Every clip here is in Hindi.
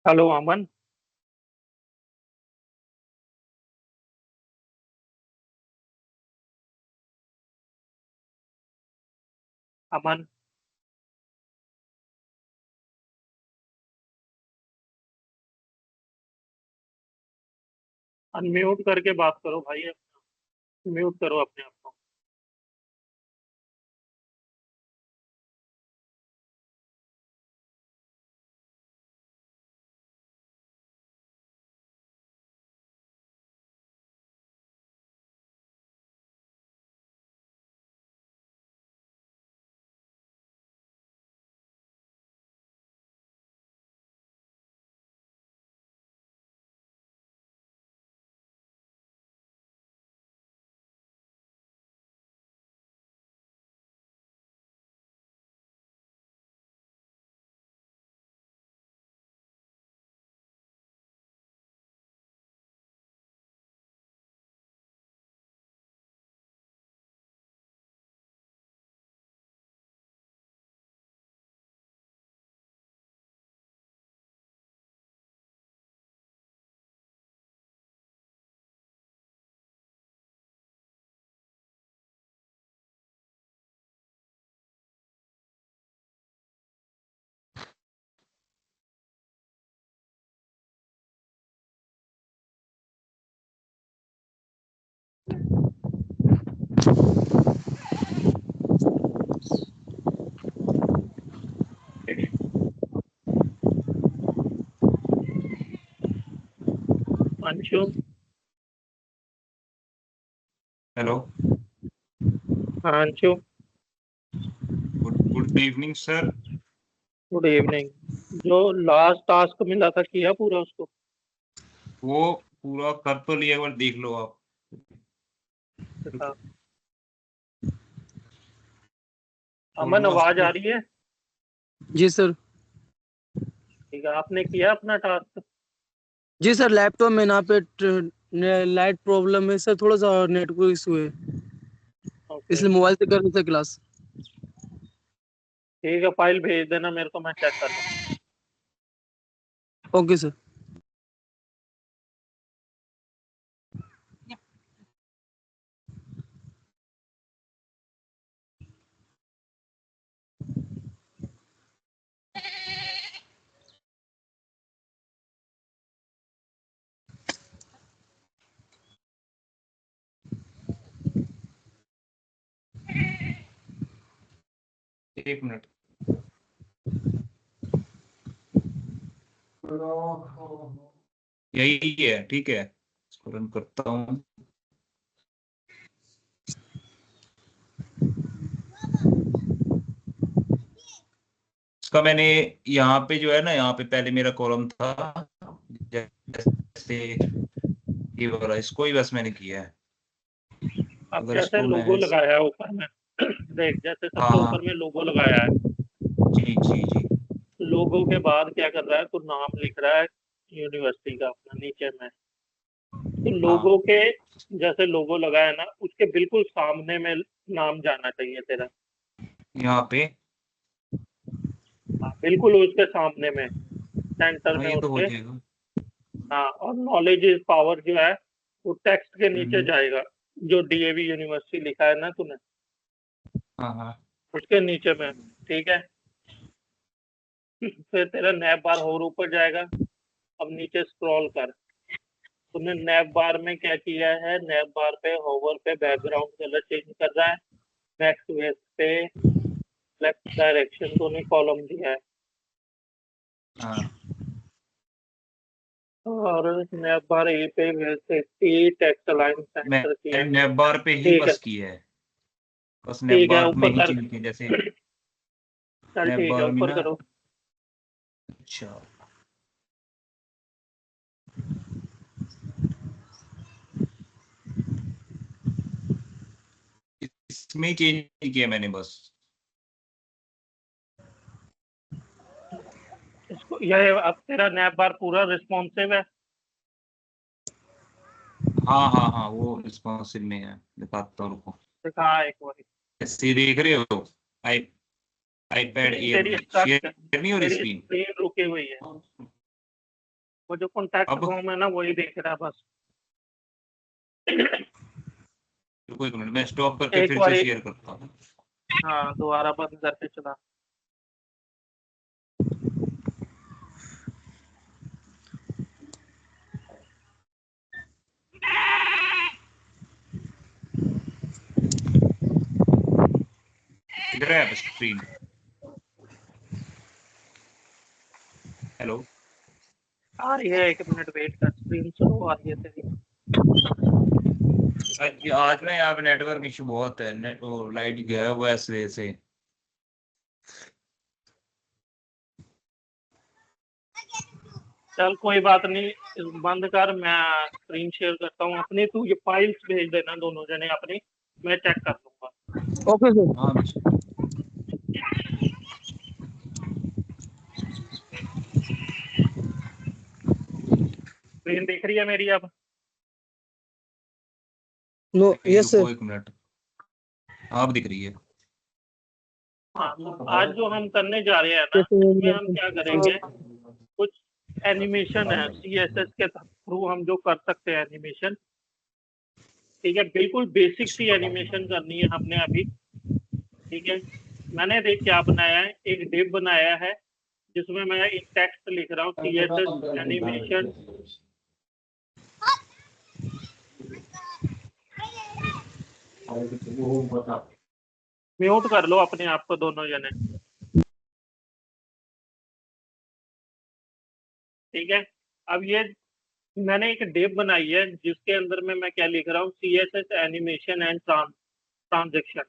हेलो अमन। अमन, अनम्यूट करके बात करो भाई। म्यूट करो अपने आप को। अंशु। हेलो। हाँ Anshu. Good evening sir. Good evening. जो लास्ट टास्क मिला था किया पूरा उसको? वो पूरा कर तो लिया, एक बार देख लो आप। बता। अमन आवाज आ रही है? जी सर। ठीक है, आपने किया अपना टास्क? जी सर, लैपटॉप में यहाँ पे लाइट प्रॉब्लम है सर, थोड़ा सा नेटवर्क इशू है, ओके। इसलिए मोबाइल से कर रहे थे क्लास। ठीक है, फाइल भेज देना मेरे को, मैं चेक कर लूँ। Okay sir. एक मिनट। यही है, ठीक है, इसको रन करता हूँ। इसका मैंने यहाँ पे जो है ना, यहाँ पे पहले मेरा कॉलम था, जैसे ये वाला, इसको ही बस मैंने किया है। अब अगर जैसे इसको लोगो मैं लगाया है ऊपर में देख, जैसे हाँ सबसे हाँ, ऊपर में लोगो लगाया है। जी जी जी। लोगो के बाद क्या कर रहा है, तो नाम लिख रहा है यूनिवर्सिटी का अपना नीचे में। तो हाँ, लोगो के जैसे लोगो लगाया ना, उसके बिल्कुल सामने में नाम जाना चाहिए तेरा। यहाँ पे। हाँ, बिल्कुल उसके सामने में, सेंटर हाँ, में ये तो हो उसके। जाएगा। हाँ, और नॉलेज इज पावर जो है वो टेक्स्ट के नीचे हम्म, जाएगा। जो डीएवी यूनिवर्सिटी लिखा है ना तूने, हाँ हाँ। उसके नीचे में। ठीक है। फिर तेरा नैप बार और ऊपर जाएगा। अब नीचे स्क्रॉल कर। तूने नैप बार में क्या किया है, नैप बार पे होवर पे बैकग्राउंड कलर चेंज कर रहा है। नेक्स्ट वेज पे लेफ्ट डायरेक्शन तूने कॉलम दिया है। हाँ, और नैप बार ए पे वैसे टेक्स्ट अलाइन सेंटर किया मैंने है। नैप बार पे ही ठीक है। बस किया है। बस नैप ठीक है, बार में ऊपर ही कर। चेंज किया, जैसे चल नैप ठीक है, बार में ऊपर ना। करो। अच्छा, इसमें ही चेंज किया मैंने बस। इसको यह अब तेरा नैप बार पूरा रिस्पॉन्सिव है। हाँ हाँ हाँ, वो रिस्पॉन्सिव में है, दिखाता हूँ रुको। दिखा एक बार। ऐसे देख रहे हो? आई आईपैड स्क्रीन एयर तेरी में स्टक है, शेयर नहीं हो रही तेरी स्क्रीन? स्क्रीन रुकी हुई है। वो जो कॉन्टैक्ट अब फॉर्म है ना वही दिख रहा है बस। रुको एक मिनट, मैं स्टॉप करके एक फिर बार से शेयर करता हूँ। हाँ दोबारा बंद करके चला। इधर है अब स्क्रीन। हेलो, आ रही है, 1 मिनट वेट कर, स्क्रीन स्लो आ रही है तेरी। आज ना यहाँ पे नेटवर्क इशू बहुत है, नेट लाइट गया हुआ है इस वजह से। चल कोई बात नहीं, बंद कर, मैं स्क्रीन शेयर करता हूँ अपनी, तू ये फाइल्स भेज देना दोनों जने अपनी, मैं चेक कर लूंगा। Okay sir. हाँ स्क्रीन दिख रही है मेरी अब? नो, यस रुको सर। एक मिनट, अब दिख रही है। हाँ, तो आज जो हम करने जा रहे हैं ना, जैसे इसमें हम क्या करेंगे, कुछ एनिमेशन है CSS के थ्रू हम जो कर सकते हैं एनिमेशन। ठीक है, बिल्कुल बेसिक सी एनिमेशन करनी है हमने अभी। ठीक है, मैंने देख क्या बनाया है, एक डिव बनाया है जिसमें मैं एक टेक्स्ट लिख रहा हूँ CSS एनिमेशन। म्यूट कर लो अपने आप को दोनों जने। ठीक है, अब ये मैंने एक डिव बनाई है जिसके अंदर में मैं क्या लिख रहा हूँ, CSS एनिमेशन एंड ट्रांजेक्शन।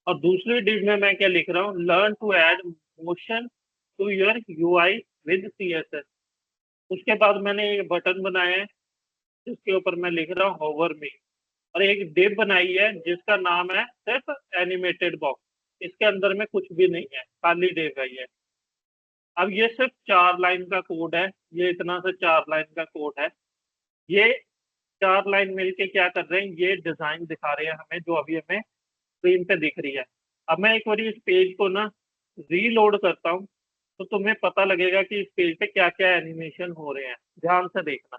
और दूसरी डिव में मैं क्या लिख रहा हूँ, learn to add motion to your UI with CSS। उसके बाद मैंने एक बटन बनाया है जिसके ऊपर मैं लिख रहा हूँ होवर मी। और एक डिव बनाई है जिसका नाम है सिर्फ एनिमेटेड बॉक्स, इसके अंदर में कुछ भी नहीं है, खाली डिव है ये। अब ये सिर्फ 4 लाइन का कोड है, ये इतना सा 4 लाइन का कोड है। ये 4 लाइन मिलके क्या कर रहे हैं, ये डिजाइन दिखा रहे हैं हमें, जो अभी हमें स्क्रीन पे दिख रही है। अब मैं एक बार इस पेज को ना रीलोड करता हूँ तो तुम्हें पता लगेगा कि इस पेज पे क्या क्या एनिमेशन हो रहे हैं, ध्यान से देखना।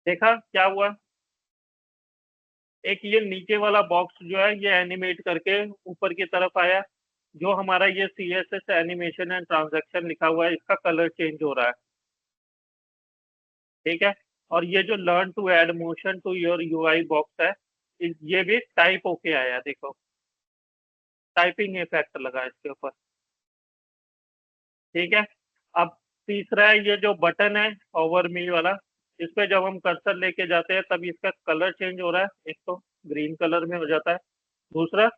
देखा क्या हुआ, एक ये नीचे वाला बॉक्स जो है ये एनिमेट करके ऊपर की तरफ आया। जो हमारा ये CSS एनिमेशन एंड ट्रांजैक्शन लिखा हुआ है इसका कलर चेंज हो रहा है। ठीक है, और ये जो learn to add motion to your UI box है, ये भी टाइप होके आया, देखो टाइपिंग इफेक्ट लगा इसके ऊपर। ठीक है, अब तीसरा है ये जो बटन है ओवर मी वाला, इस पे जब हम कर्सर लेके जाते हैं तब इसका कलर चेंज हो रहा है, एक तो ग्रीन कलर में हो जाता है। दूसरा,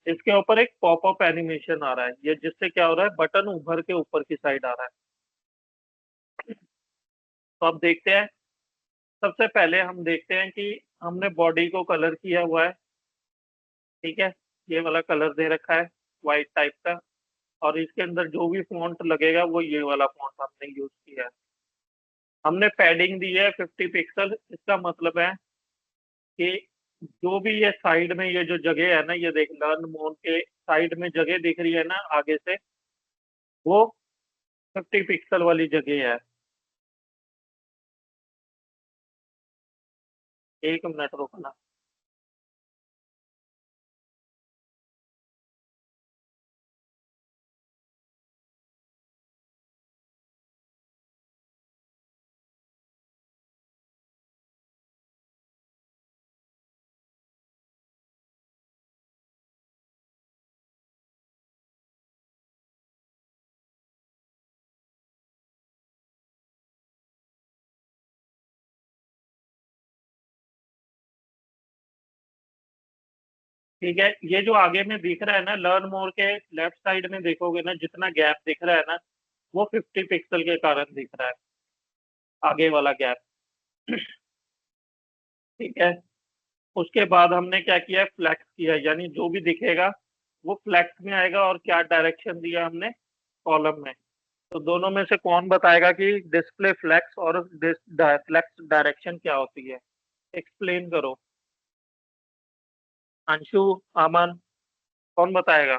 इसके ऊपर एक पॉपअप एनिमेशन आ रहा है, ये जिससे क्या हो रहा है, बटन उभर के ऊपर की साइड आ रहा है। तो अब देखते हैं, सबसे पहले हम देखते हैं कि हमने बॉडी को कलर किया हुआ है। ठीक है, ये वाला कलर दे रखा है व्हाइट टाइप का, और इसके अंदर जो भी फॉन्ट लगेगा वो ये वाला फॉन्ट हमने यूज किया है। हमने पैडिंग दी है 50 पिक्सल, इसका मतलब है कि जो भी ये साइड में ये जो जगह है ना, ये देख लर्न मोड के साइड में जगह दिख रही है ना आगे से, वो 50 पिक्सल वाली जगह है। 1 मिनट रुकना। ठीक है, ये जो आगे में दिख रहा है ना, लर्न मोर के लेफ्ट साइड में देखोगे ना, जितना गैप दिख रहा है ना, वो 50 पिक्सल के कारण दिख रहा है, आगे वाला गैप। ठीक है, उसके बाद हमने क्या किया है, फ्लैक्स किया है, यानी जो भी दिखेगा वो फ्लैक्स में आएगा। और क्या डायरेक्शन दिया हमने, कॉलम में। तो दोनों में से कौन बताएगा कि डिस्प्ले फ्लैक्स और फ्लैक्स डायरेक्शन क्या होती है, एक्सप्लेन करो। अंशु, अमन, कौन बताएगा?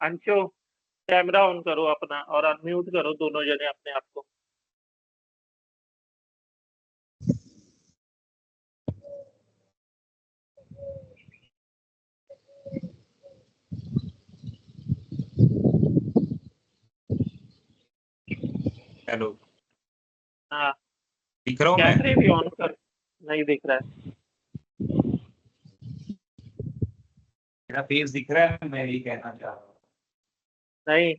अंशु कैमरा ऑन करो अपना और अनम्यूट करो दोनों जने अपने आप को। हेलो, हाँ दिख रहा हूँ मैं? कैमरे भी ऑन कर, नहीं दिख रहा है। मेरा फेस दिख रहा है, मैं यही कहना चाह रहा हूँ। नहीं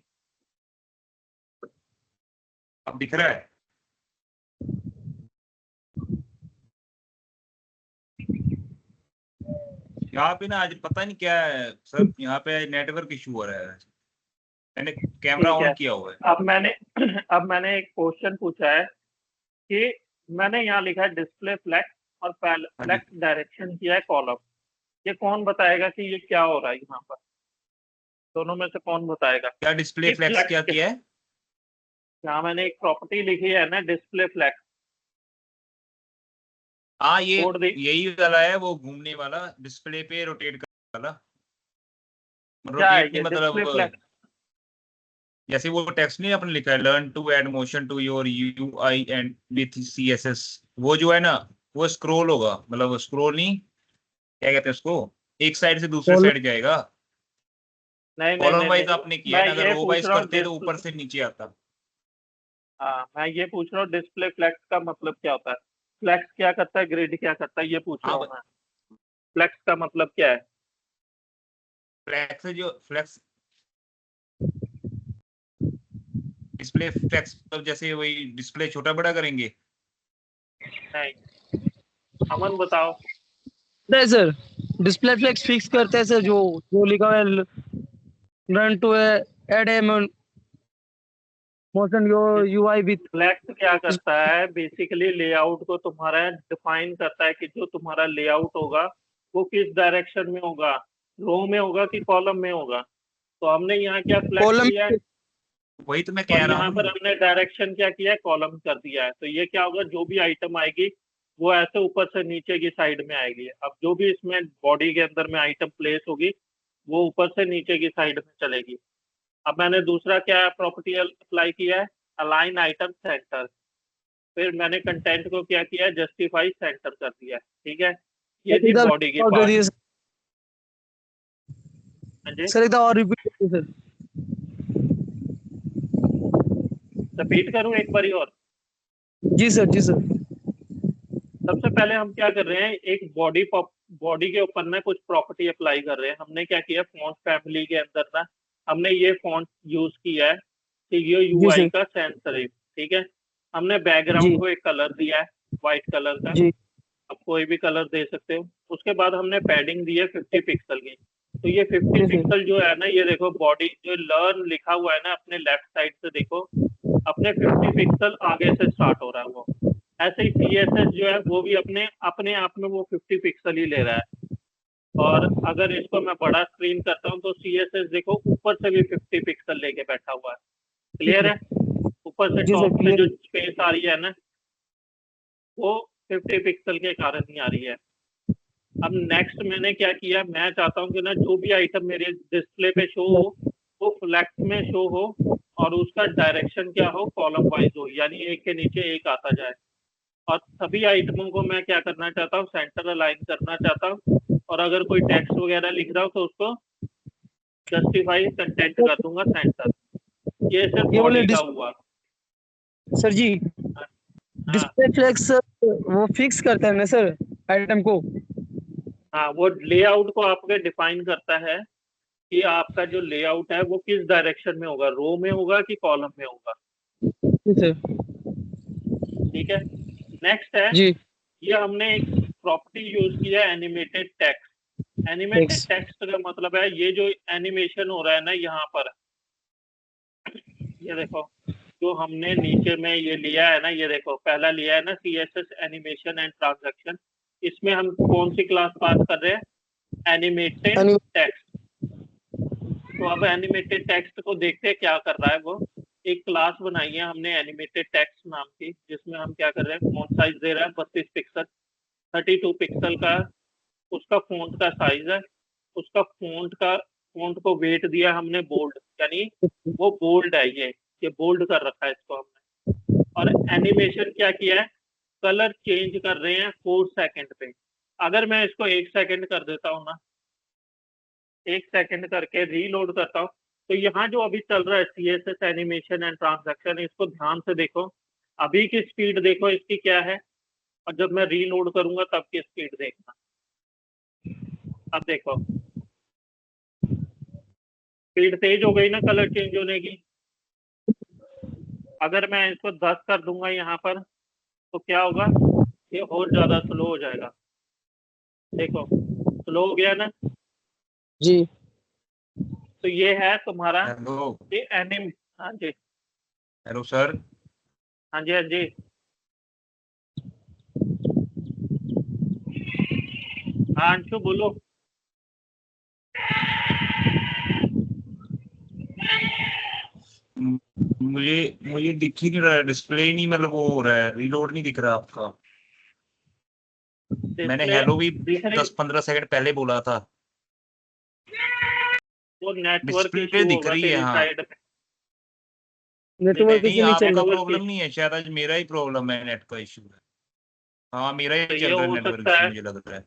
अब दिख रहा है? यहाँ पे ना आज पता नहीं क्या है सर, यहाँ पे नेटवर्क इशू हो रहा है। मैंने कैमरा ठीक है। ऑन किया हुआ है। अब मैंने एक क्वेश्चन पूछा है कि मैंने यहाँ लिखा है डिस्प्ले फ्लेक्स और हाँ जी। फ्लेक्स डायरेक्शन किया है कॉलम। ये कौन बताएगा कि ये क्या हो रहा है यहाँ पर? दोनों में से कौन बताएगा? क्या डिस्प्ले कि फ्लेक्स क्या किया है? यहाँ मैंने एक प्रॉपर्टी लिखी है ना, डिस्प्ले फ्लेक्स। हाँ, ये कोड यही वाला है, वो घूमने वाला, डिस्प्ले पे रोटेट करने वाला। क्या है रोटेट नहीं ये डिस्प्ले मतलब फ्लेक्स? जैसे वो टेक्स्ट नहीं अपने लिखा है, learn to add motion to your UI and with CSS. वो जो है ना, वो स्क्रॉल होगा, मतलब स्क्रॉल नहीं, क्या कहते हैं उसको, एक साइड से दूसरे साइड जाएगा। नहीं नहीं कॉलम नहीं वाइज नहीं, आपने किया मैं है ना, अगर ये रो पूछ वाइज रहा हूँ करते तो ऊपर से नीचे आता। हाँ मैं ये पूछ रहा हूँ डिस्प्ले फ्लेक्स का मतलब क्या होता है? फ्लेक्स क्या करता है, ग्रिड क्या करता है, ये पूछ रहा हाँ, हूँ मैं। फ्लेक्स का मतलब क्या है? फ्लैक्स जो फ्लैक्स डिस्प्ले फ्लैक्स मतलब जैसे वही डिस्प्ले छोटा बड़ा करेंगे। नहीं, अमन बताओ। नहीं सर, डिस्प्ले फ्लेक्स फिक्स करते हैं सर, जो जो लिखा हुआ है run to add a motion your UI with. Flex क्या करता है? बेसिकली लेआउट को तुम्हारा डिफाइन करता है कि जो तुम्हारा लेआउट होगा वो किस डायरेक्शन में होगा, रो में होगा कि कॉलम में होगा। तो हमने यहाँ क्या फ्लेक्स कॉलम। लिया है वही तो मैं और कह रहा यहाँ पर हूँ। हमने डायरेक्शन क्या किया है, कॉलम कर दिया है। तो ये क्या होगा, जो भी आइटम आएगी वो ऐसे ऊपर से नीचे की साइड में आएगी। अब जो भी इसमें बॉडी के अंदर में आइटम प्लेस होगी वो ऊपर से नीचे की साइड में चलेगी। अब मैंने दूसरा क्या प्रॉपर्टी अप्लाई किया है, अलाइन आइटम सेंटर। फिर मैंने कंटेंट को क्या किया है, जस्टिफाई सेंटर कर दिया है। ठीक है, ये थी इधर बॉडी की और पार्ट। करिए हाँ जी, सर, एक बार और रिपीट करिए सर। रिपीट करूं एक बारी और? जी सर, जी सर। सबसे पहले हम क्या कर रहे हैं, एक बॉडी के ऊपर ना कुछ प्रॉपर्टी अप्लाई कर रहे हैं। हमने क्या किया, फॉन्ट फैमिली के अंदर ना हमने ये फॉन्ट यूज किया है सीजीओ जी यूआई सर। का सैंस सेरिफ। ठीक है, हमने जी बैकग्राउंड को एक कलर दिया है, व्हाइट कलर का। जी आप कोई भी कलर दे सकते हो। उसके बाद हमने पैडिंग दी है 50 पिक्सल की। तो ये 50 जी सर। पिक्सल जो है ना, ये देखो बॉडी जो लर्न लिखा हुआ है ना, अपने लेफ्ट साइड से देखो, अपने 50 पिक्सल आगे से स्टार्ट हो रहा है वो। ऐसे ही सीएसएस जो है वो भी अपने अपने आप में वो 50 पिक्सल ही ले रहा है। और अगर इसको मैं बड़ा स्क्रीन करता हूँ तो सीएसएस देखो ऊपर से भी 50 पिक्सल लेके बैठा हुआ है। क्लियर है? ऊपर से जी सर, टॉप में क्लियर। जो स्पेस आ रही है ना, वो 50 पिक्सल के कारण ही आ रही है। अब नेक्स्ट मैंने क्या किया, मैं चाहता हूँ कि ना जो भी आइटम मेरे डिस्प्ले पे शो हो वो फ्लैक्स में शो हो और उसका डायरेक्शन क्या हो, कॉलम वाइज हो, यानी एक के नीचे एक आता जाए। और सभी आइटमों को मैं क्या करना चाहता हूँ, सेंटर अलाइन करना चाहता हूँ। और अगर कोई टेक्स्ट वगैरह लिख रहा हो तो उसको जस्टिफाई कंटेंट कर दूंगा सेंटर। ये सिर्फ ये बोले बॉडी का हुआ। सर जी, हाँ डिस्प्ले फ्लेक्स वो फिक्स करता है ना सर आइटम को। हाँ, वो लेआउट को आपके डिफाइन करता है कि आपका जो लेआउट है वो किस डायरेक्शन में होगा, रो में होगा कि कॉलम में होगा। जी सर। ठीक है, नेक्स्ट है, जी। ये हमने एक प्रॉपर्टी यूज किया है animated text. Animated Text। Text का मतलब है ये जो एनिमेशन हो रहा है ना यहाँ पर, ये देखो जो हमने नीचे में ये लिया है ना, ये देखो पहला लिया है ना सीएसएस एनिमेशन एंड ट्रांजैक्शन। इसमें हम कौन सी क्लास पास कर रहे हैं, एनिमेटेड टेक्स्ट। तो अब एनिमेटेड टेक्स्ट को देखते हैं क्या कर रहा है वो। एक क्लास बनाई है हमने एनिमेटेड टेक्स्ट नाम की, जिसमें हम क्या कर रहे हैं, फॉन्ट साइज दे रहा है 32 पिक्सल, 32 पिक्सल का उसका फॉन्ट का साइज है। उसका फॉन्ट का फॉन्ट को वेट दिया हमने बोल्ड, यानी वो बोल्ड है, ये बोल्ड कर रखा है इसको हमने। और एनिमेशन क्या किया है, कलर चेंज कर रहे हैं 4 सेकंड पे। अगर मैं इसको 1 सेकंड कर देता हूँ ना, 1 सेकंड करके रीलोड करता हूँ, तो यहाँ जो अभी चल रहा है CSS एनिमेशन एंड ट्रांजैक्शन, इसको ध्यान से देखो, अभी की स्पीड देखो इसकी क्या है, और जब मैं रीलोड करूंगा तब की स्पीड देखना। अब देखो स्पीड तेज हो गई ना कलर चेंज होने की। अगर मैं इसको 10 कर दूंगा यहाँ पर तो क्या होगा, ये और ज्यादा स्लो हो जाएगा। देखो स्लो हो गया ना। जी तो ये है तुम्हारा हेलो ये एनिम। हाँ जी, हेलो सर। हाँ जी, हाँ जी। हाँ अंशु बोलो। मुझे मुझे दिख ही नहीं रहा है, डिस्प्ले ही नहीं, मतलब वो हो रहा है, रीलोड नहीं दिख रहा आपका। मैंने डिस्प्ले हेलो भी दिख रही, 10-15 सेकंड पहले बोला था। वो नेटवर्क डिस्प्ले इशू दिख होगा रही है तेरी हाँ। साइड में। नेटवर्क नहीं इशू नहीं चल आपका रहा। नेटवर्क प्रॉब्लम इशू, नहीं है, शायद आज मेरा ही प्रॉब्लम है, नेट का इशू है। हाँ मेरा तो ही ये चल रहा है हो नेटवर्क सकता इशू, है। मुझे लग रहा है।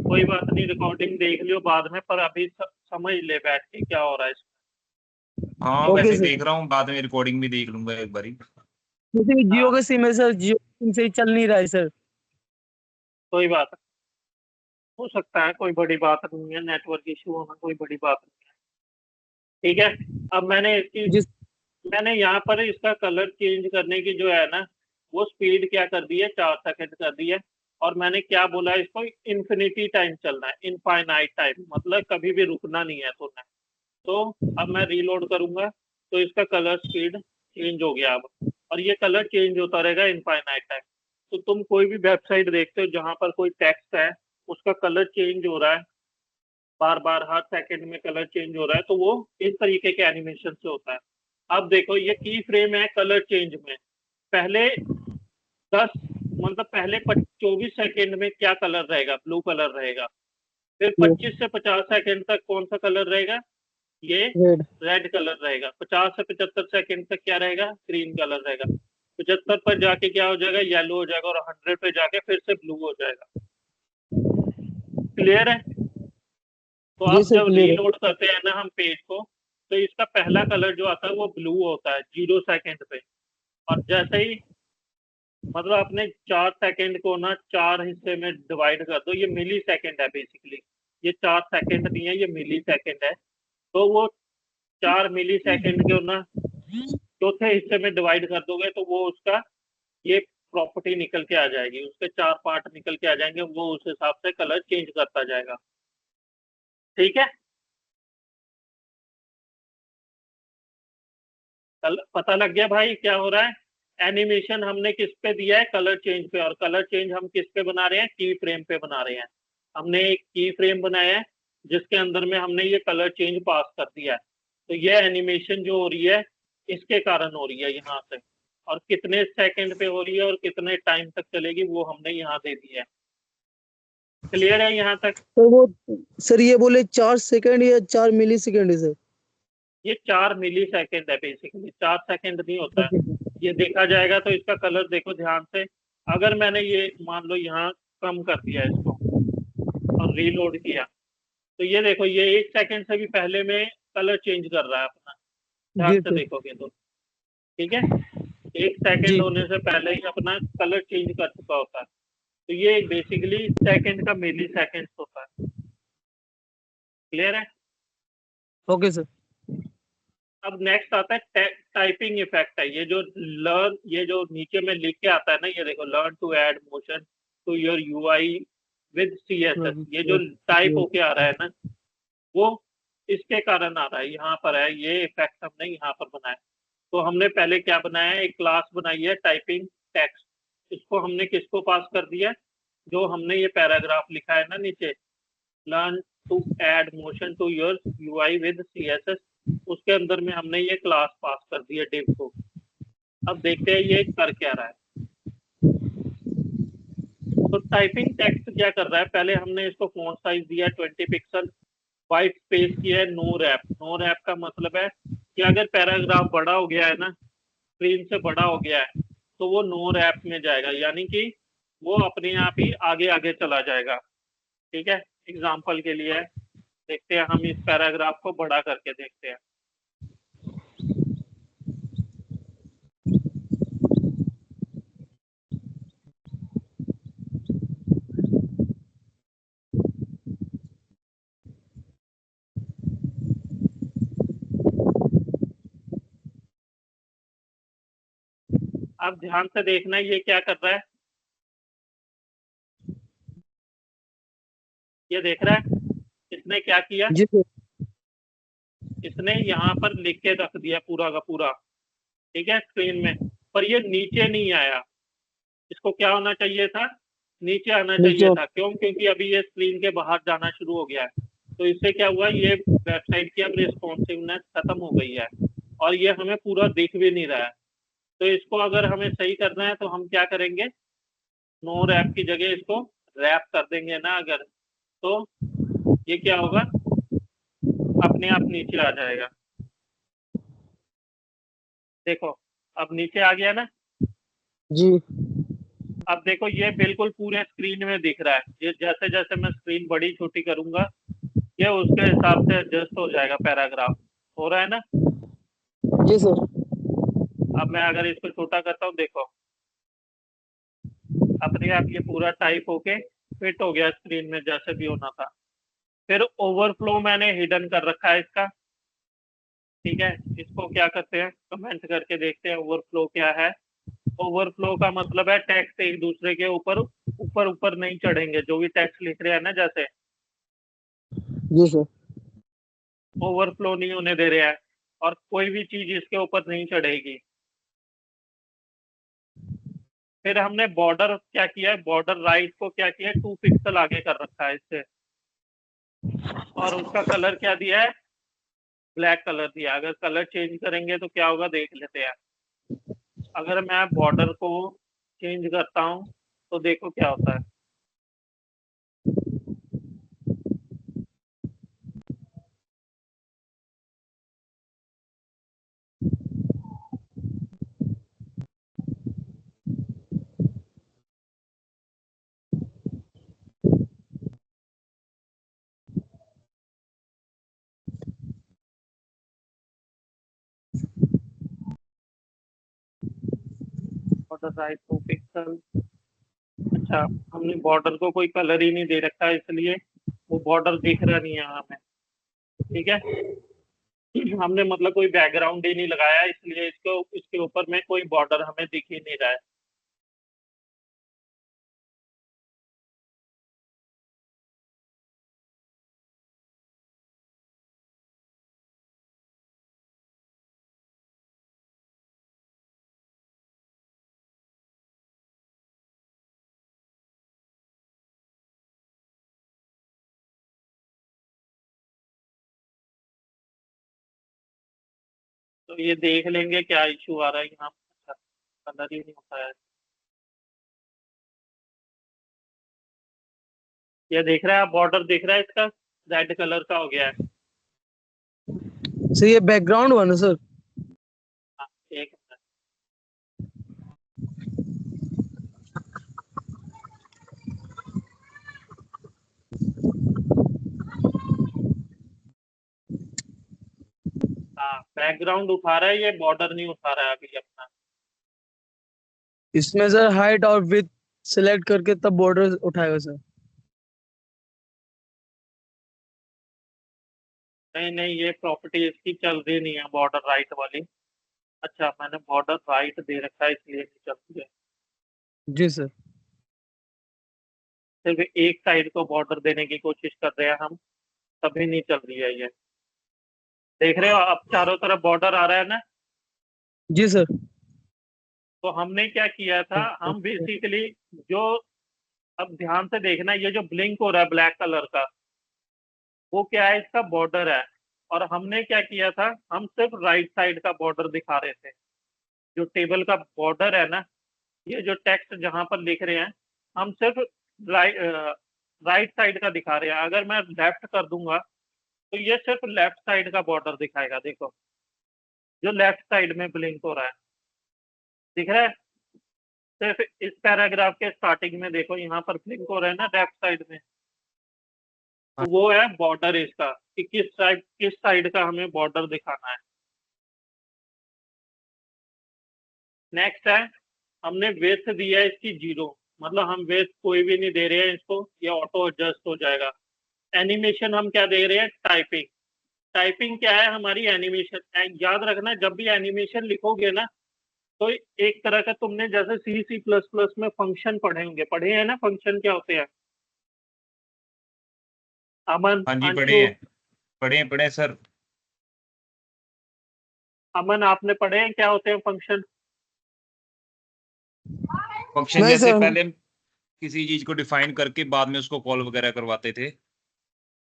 कोई बात नहीं, रिकॉर्डिंग देख लियो बाद में, पर अभी समझ ले बैठ के क्या हो रहा है इसमें। हाँ ओके वैसे ही सर। देख रहा हूँ, बाद में रिकॉर्डिंग भी देख लूंगा एक बारी। जैसे जियो हाँ का सिम है सर, जियो सिम से ही चल नहीं रहा है सर। कोई बात नहीं, हो सकता है, कोई बड़ी बात नहीं है, नेटवर्क इशू होना कोई बड़ी बात नहीं है। ठीक है, अब जिस मैंने यहाँ पर इसका कलर चेंज करने की जो है ना, वो स्पीड क्या कर दी है, 4 सेकंड कर दी है। और मैंने क्या बोला, इसको इन्फिनिटी टाइम चलना है, इनफाइनाइट टाइम, मतलब कभी भी रुकना नहीं है तुमने। तो अब मैं रीलोड करूंगा तो इसका कलर स्पीड चेंज हो गया अब, और ये कलर चेंज होता रहेगा इनफाइनाइट टाइम। तो तुम कोई भी वेबसाइट देखते हो जहां पर कोई टेक्स्ट है, उसका कलर चेंज हो रहा है बार बार, हर सेकंड में कलर चेंज हो रहा है, तो वो इस तरीके के एनिमेशन से होता है। अब देखो ये की फ्रेम है कलर चेंज में, पहले 10 मतलब पहले 24 सेकंड में क्या कलर रहेगा, ब्लू कलर रहेगा। फिर 25 से 50 सेकंड तक कौन सा कलर रहेगा, ये रेड। रेड कलर रहेगा। 50 से 75 सेकंड तक क्या रहेगा, ग्रीन कलर रहेगा। 75 पर जाके क्या हो जाएगा, येलो हो जाएगा, और 100 पे जाके फिर से ब्लू हो जाएगा। क्लियर है। तो जी अब सर जब क्लियर है। रीलोड करते हैं ना हम पेज को, तो इसका पहला कलर जो आता है वो ब्लू होता है 0 सेकंड पे। और जैसे ही मतलब अपने 4 सेकंड को ना 4 हिस्से में डिवाइड कर दो, ये मिली सेकंड है बेसिकली, ये 4 सेकंड नहीं है, ये मिली सेकंड है। तो वो 4 मिली सेकंड को ना चौथे हिस्से में डिवाइड कर दोगे तो वो उसका ये प्रॉपर्टी निकल के आ जाएगी, उसके 4 पार्ट निकल के आ जाएंगे, वो उस हिसाब से कलर चेंज करता जाएगा। ठीक है, पता लग गया भाई क्या हो रहा है। एनिमेशन हमने किस पे दिया है, कलर चेंज पे, और कलर चेंज हम किस पे बना रहे हैं, की फ्रेम पे बना रहे हैं। हमने एक की फ्रेम बनाया है जिसके अंदर में हमने ये कलर चेंज पास कर दिया है। तो ये एनिमेशन जो हो रही है इसके कारण हो रही है यहाँ से, और कितने सेकंड पे हो रही है और कितने टाइम तक चलेगी वो हमने यहाँ दे दिया है। क्लियर है यहाँ तक। तो वो सर ये बोले 4 सेकंड या 4 मिली सेकंड है सर। ये 4 मिली सेकेंड है बेसिकली, 4 सेकंड नहीं होता है। Okay sir. ये देखा जाएगा तो इसका कलर देखो ध्यान से। अगर मैंने ये मान लो यहाँ कम कर दिया इसको और रीलोड किया, तो ये देखो ये 1 सेकंड से भी पहले में कलर चेंज कर रहा है अपना, ध्यान जी से सर। देखोगे तो। ठीक है, 1 सेकंड जी होने से पहले ही अपना कलर चेंज कर चुका होता है। तो ये बेसिकली सेकंड का मिली सेकंड होता है। क्लियर है। Okay sir. अब नेक्स्ट आता है टाइपिंग इफेक्ट है, ये जो नीचे में लिख के आता है ना, ये देखो, learn to add motion to your UI with CSS, ये जो टाइप होके आ रहा है ना, वो इसके कारण आ रहा है, यहाँ पर है ये इफेक्ट हमने यहाँ पर बनाया। तो हमने पहले क्या बनाया है, एक क्लास बनाई है टाइपिंग टेक्स्ट, इसको हमने किसको पास कर दिया, जो हमने ये पैराग्राफ लिखा है ना नीचे, learn to add motion to your UI with CSS, उसके अंदर में हमने ये क्लास पास कर दी है div को। अब देखते हैं ये कर क्या रहा है। तो टाइपिंग टेक्स्ट क्या कर रहा है, पहले हमने इसको फॉन्ट साइज दिया 20 पिक्सल, व्हाइट स्पेस की है नो रैप। नो रैप का मतलब है कि अगर पैराग्राफ बड़ा हो गया है ना, स्क्रीन से बड़ा हो गया है, तो वो नो रैप में जाएगा, यानी कि वो अपने आप ही आगे आगे चला जाएगा। ठीक है, एग्जाम्पल के लिए देखते हैं, हम इस पैराग्राफ को बड़ा करके देखते हैं। आप ध्यान से देखना ये क्या कर रहा है, ये देख रहा है इसने क्या किया, जी सर। इसने यहाँ पर लिख के रख दिया पूरा का पूरा, ठीक है, स्क्रीन में, पर ये नीचे नहीं आया। इसको क्या होना चाहिए था, नीचे आना चाहिए नीचे। था। क्यों? क्योंकि अभी ये स्क्रीन के बाहर जाना शुरू हो गया है, तो इससे क्या हुआ, ये वेबसाइट की अब रिस्पॉन्सिवनेस खत्म हो गई है और ये हमें पूरा दिख भी नहीं रहा है। तो इसको अगर हमें सही करना है तो हम क्या करेंगे, नो रैप की जगह इसको रैप कर देंगे ना अगर, तो ये क्या होगा, अपने आप नीचे आ जाएगा। देखो अब नीचे आ गया ना। जी। अब देखो ये बिल्कुल पूरे स्क्रीन में दिख रहा है। ये जैसे जैसे मैं स्क्रीन बड़ी छोटी करूंगा ये उसके हिसाब से एडजस्ट हो जाएगा। पैराग्राफ हो रहा है ना। जी सर। अब मैं अगर इसको छोटा करता हूँ, देखो अपने आप ये पूरा टाइप होके फिट हो गया स्क्रीन में जैसे भी होना था। फिर ओवरफ्लो मैंने हिडन कर रखा है इसका। ठीक है, इसको क्या करते हैं, कमेंट करके देखते हैं ओवरफ्लो क्या है। ओवरफ्लो का मतलब है टेक्स्ट एक दूसरे के ऊपर ऊपर ऊपर नहीं चढ़ेंगे। जो भी टेक्स्ट लिख रहे हैं ना, जैसे जी सर। ओवरफ्लो नहीं होने दे रहे हैं और कोई भी चीज इसके ऊपर नहीं चढ़ेगी। फिर हमने बॉर्डर क्या किया है, बॉर्डर राइट को क्या किया है, 2 पिक्सल आगे कर रखा है इससे, और उसका कलर क्या दिया है, ब्लैक कलर दिया। अगर कलर चेंज करेंगे तो क्या होगा देख लेते हैं। अगर मैं बॉर्डर को चेंज करता हूं तो देखो क्या होता है। Border right 2 pixel. अच्छा, हमने बॉर्डर को कोई कलर ही नहीं दे रखा है, इसलिए वो बॉर्डर दिख रहा नहीं है हमें। ठीक है, हमने मतलब कोई बैकग्राउंड ही नहीं लगाया, इसलिए इसको इसके ऊपर में कोई बॉर्डर हमें दिख ही नहीं रहा है। तो ये देख लेंगे क्या इशू आ रहा है यहाँ। अच्छा, कलर ही नहीं होता है। ये देख रहा है, बॉर्डर दिख रहा है इसका, रेड कलर का हो गया है। सर ये बैकग्राउंड हुआ ना सर। हाँ, एक मिनट। हाँ, बैकग्राउंड उठा रहा है, ये बॉर्डर नहीं उठा रहा है अभी अपना। इसमें सर हाइट और विड्थ सिलेक्ट करके तब बॉर्डर उठाएगा सर। नहीं नहीं, ये प्रॉपर्टी इसकी चल रही नहीं है, बॉर्डर राइट वाली। अच्छा, मैंने बॉर्डर राइट दे रखा है इसलिए नहीं चल रही है। जी सर। सिर्फ एक साइड को बॉर्डर देने की कोशिश कर रहे हैं हम, तभी नहीं चल रही है ये। देख रहे हो अब चारों तरफ बॉर्डर आ रहा है ना। जी सर। तो हमने क्या किया था, हम बेसिकली जो, अब ध्यान से देखना, ये जो ब्लिंक हो रहा है ब्लैक कलर का, वो क्या है, इसका बॉर्डर है। और हमने क्या किया था, हम सिर्फ राइट साइड का बॉर्डर दिखा रहे थे। जो टेबल का बॉर्डर है ना, ये जो टेक्स्ट जहां पर लिख रहे हैं, हम सिर्फ राइट साइड का दिखा रहे हैं। अगर मैं लेफ्ट कर दूंगा तो ये सिर्फ लेफ्ट साइड का बॉर्डर दिखाएगा। देखो जो लेफ्ट साइड में ब्लिंक हो रहा है, दिख रहा है? सिर्फ इस पैराग्राफ के स्टार्टिंग में देखो यहाँ पर ब्लिंक हो रहा है ना लेफ्ट साइड में, तो वो है बॉर्डर इसका कि किस साइड का हमें बॉर्डर दिखाना है। नेक्स्ट है, हमने वेथ दिया है इसकी 0, मतलब हम वेथ कोई भी नहीं दे रहे हैं इसको, ये ऑटो एडजस्ट हो जाएगा। एनिमेशन हम क्या दे रहे हैं? टाइपिंग। टाइपिंग क्या है? हमारी एनिमेशन। याद रखना जब भी एनिमेशन लिखोगे ना, तो एक तरह का तुमने जैसे C++ में फंक्शन पढ़े होंगे, पढ़े हैं ना फंक्शन क्या होते हैं? अमन, हाँ जी, अंशु, पढ़े हैं सर। अमन आपने पढ़े हैं क्या होते हैं फंक्शन? फंक्शन नहीं जैसे सर। पहले हम किसी चीज को डिफाइन करके बाद में उसको कॉल वगैरह करवाते थे।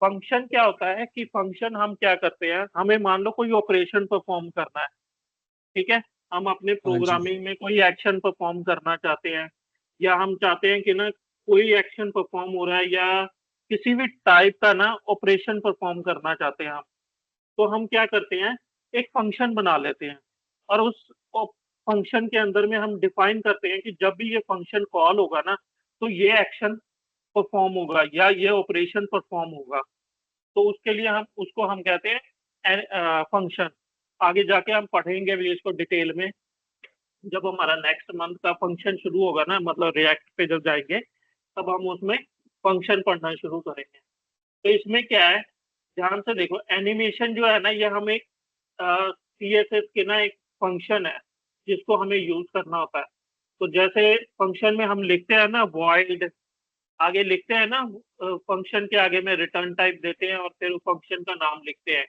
फंक्शन क्या होता है कि फंक्शन हम क्या करते हैं, हमें मान लो कोई ऑपरेशन परफॉर्म करना है, ठीक है? हम अपने हाँ जी, प्रोग्रामिंग में कोई एक्शन परफॉर्म करना चाहते हैं, या हम चाहते हैं कि ना कोई एक्शन परफॉर्म हो रहा है, या किसी भी टाइप का ना ऑपरेशन परफॉर्म करना चाहते हैं हम, तो हम क्या करते हैं? एक फंक्शन बना लेते हैं, और उस फंक्शन के अंदर में हम डिफाइन करते हैं कि जब भी ये फंक्शन कॉल होगा ना, तो ये एक्शन परफॉर्म होगा या ये ऑपरेशन परफॉर्म होगा। तो उसके लिए हम उसको हम कहते हैं फंक्शन। आगे जाके हम पढ़ेंगे भी इसको डिटेल में, जब हमारा नेक्स्ट मंथ का फंक्शन शुरू होगा ना, मतलब रिएक्ट पे जब जाएंगे, तब हम उसमें फंक्शन पढ़ना शुरू करेंगे। तो इसमें क्या है, ध्यान से देखो, एनिमेशन जो है ना, ये हम एक CSS के ना एक फंक्शन है जिसको हमें यूज करना होता है। तो जैसे फंक्शन में हम लिखते हैं ना वॉइड, आगे लिखते हैं ना फंक्शन के आगे में रिटर्न टाइप देते हैं और फिर उस फंक्शन का नाम लिखते हैं,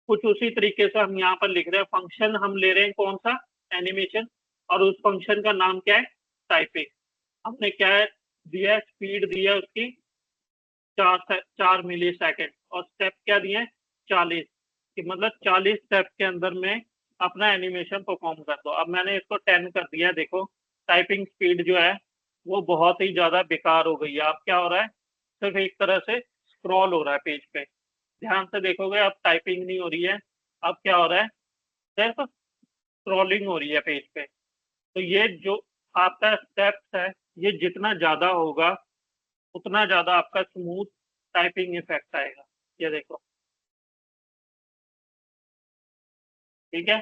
कुछ उसी तरीके से हम यहाँ पर लिख रहे हैं। फंक्शन हम ले रहे हैं कौन सा? एनिमेशन। और उस फंक्शन का नाम क्या है? टाइपिंग। हमने क्या है दिया? स्पीड दिया उसकी 4 मिली सेकेंड, और स्टेप क्या दिए? 40, कि मतलब 40 स्टेप के अंदर में अपना एनिमेशन परफॉर्म कर दो। अब मैंने इसको 10 कर दिया। देखो टाइपिंग स्पीड जो है वो बहुत ही ज्यादा बेकार हो गई है। अब क्या हो रहा है? सिर्फ एक तरह से स्क्रॉल हो रहा है पेज पे। ध्यान से देखोगे अब टाइपिंग नहीं हो रही है, अब क्या हो रहा है? सिर्फ स्क्रॉलिंग हो रही है पेज पे। तो ये जो आपका स्टेप्स है, ये जितना ज्यादा होगा उतना ज्यादा आपका स्मूथ टाइपिंग इफेक्ट आएगा। ये देखो, ठीक है?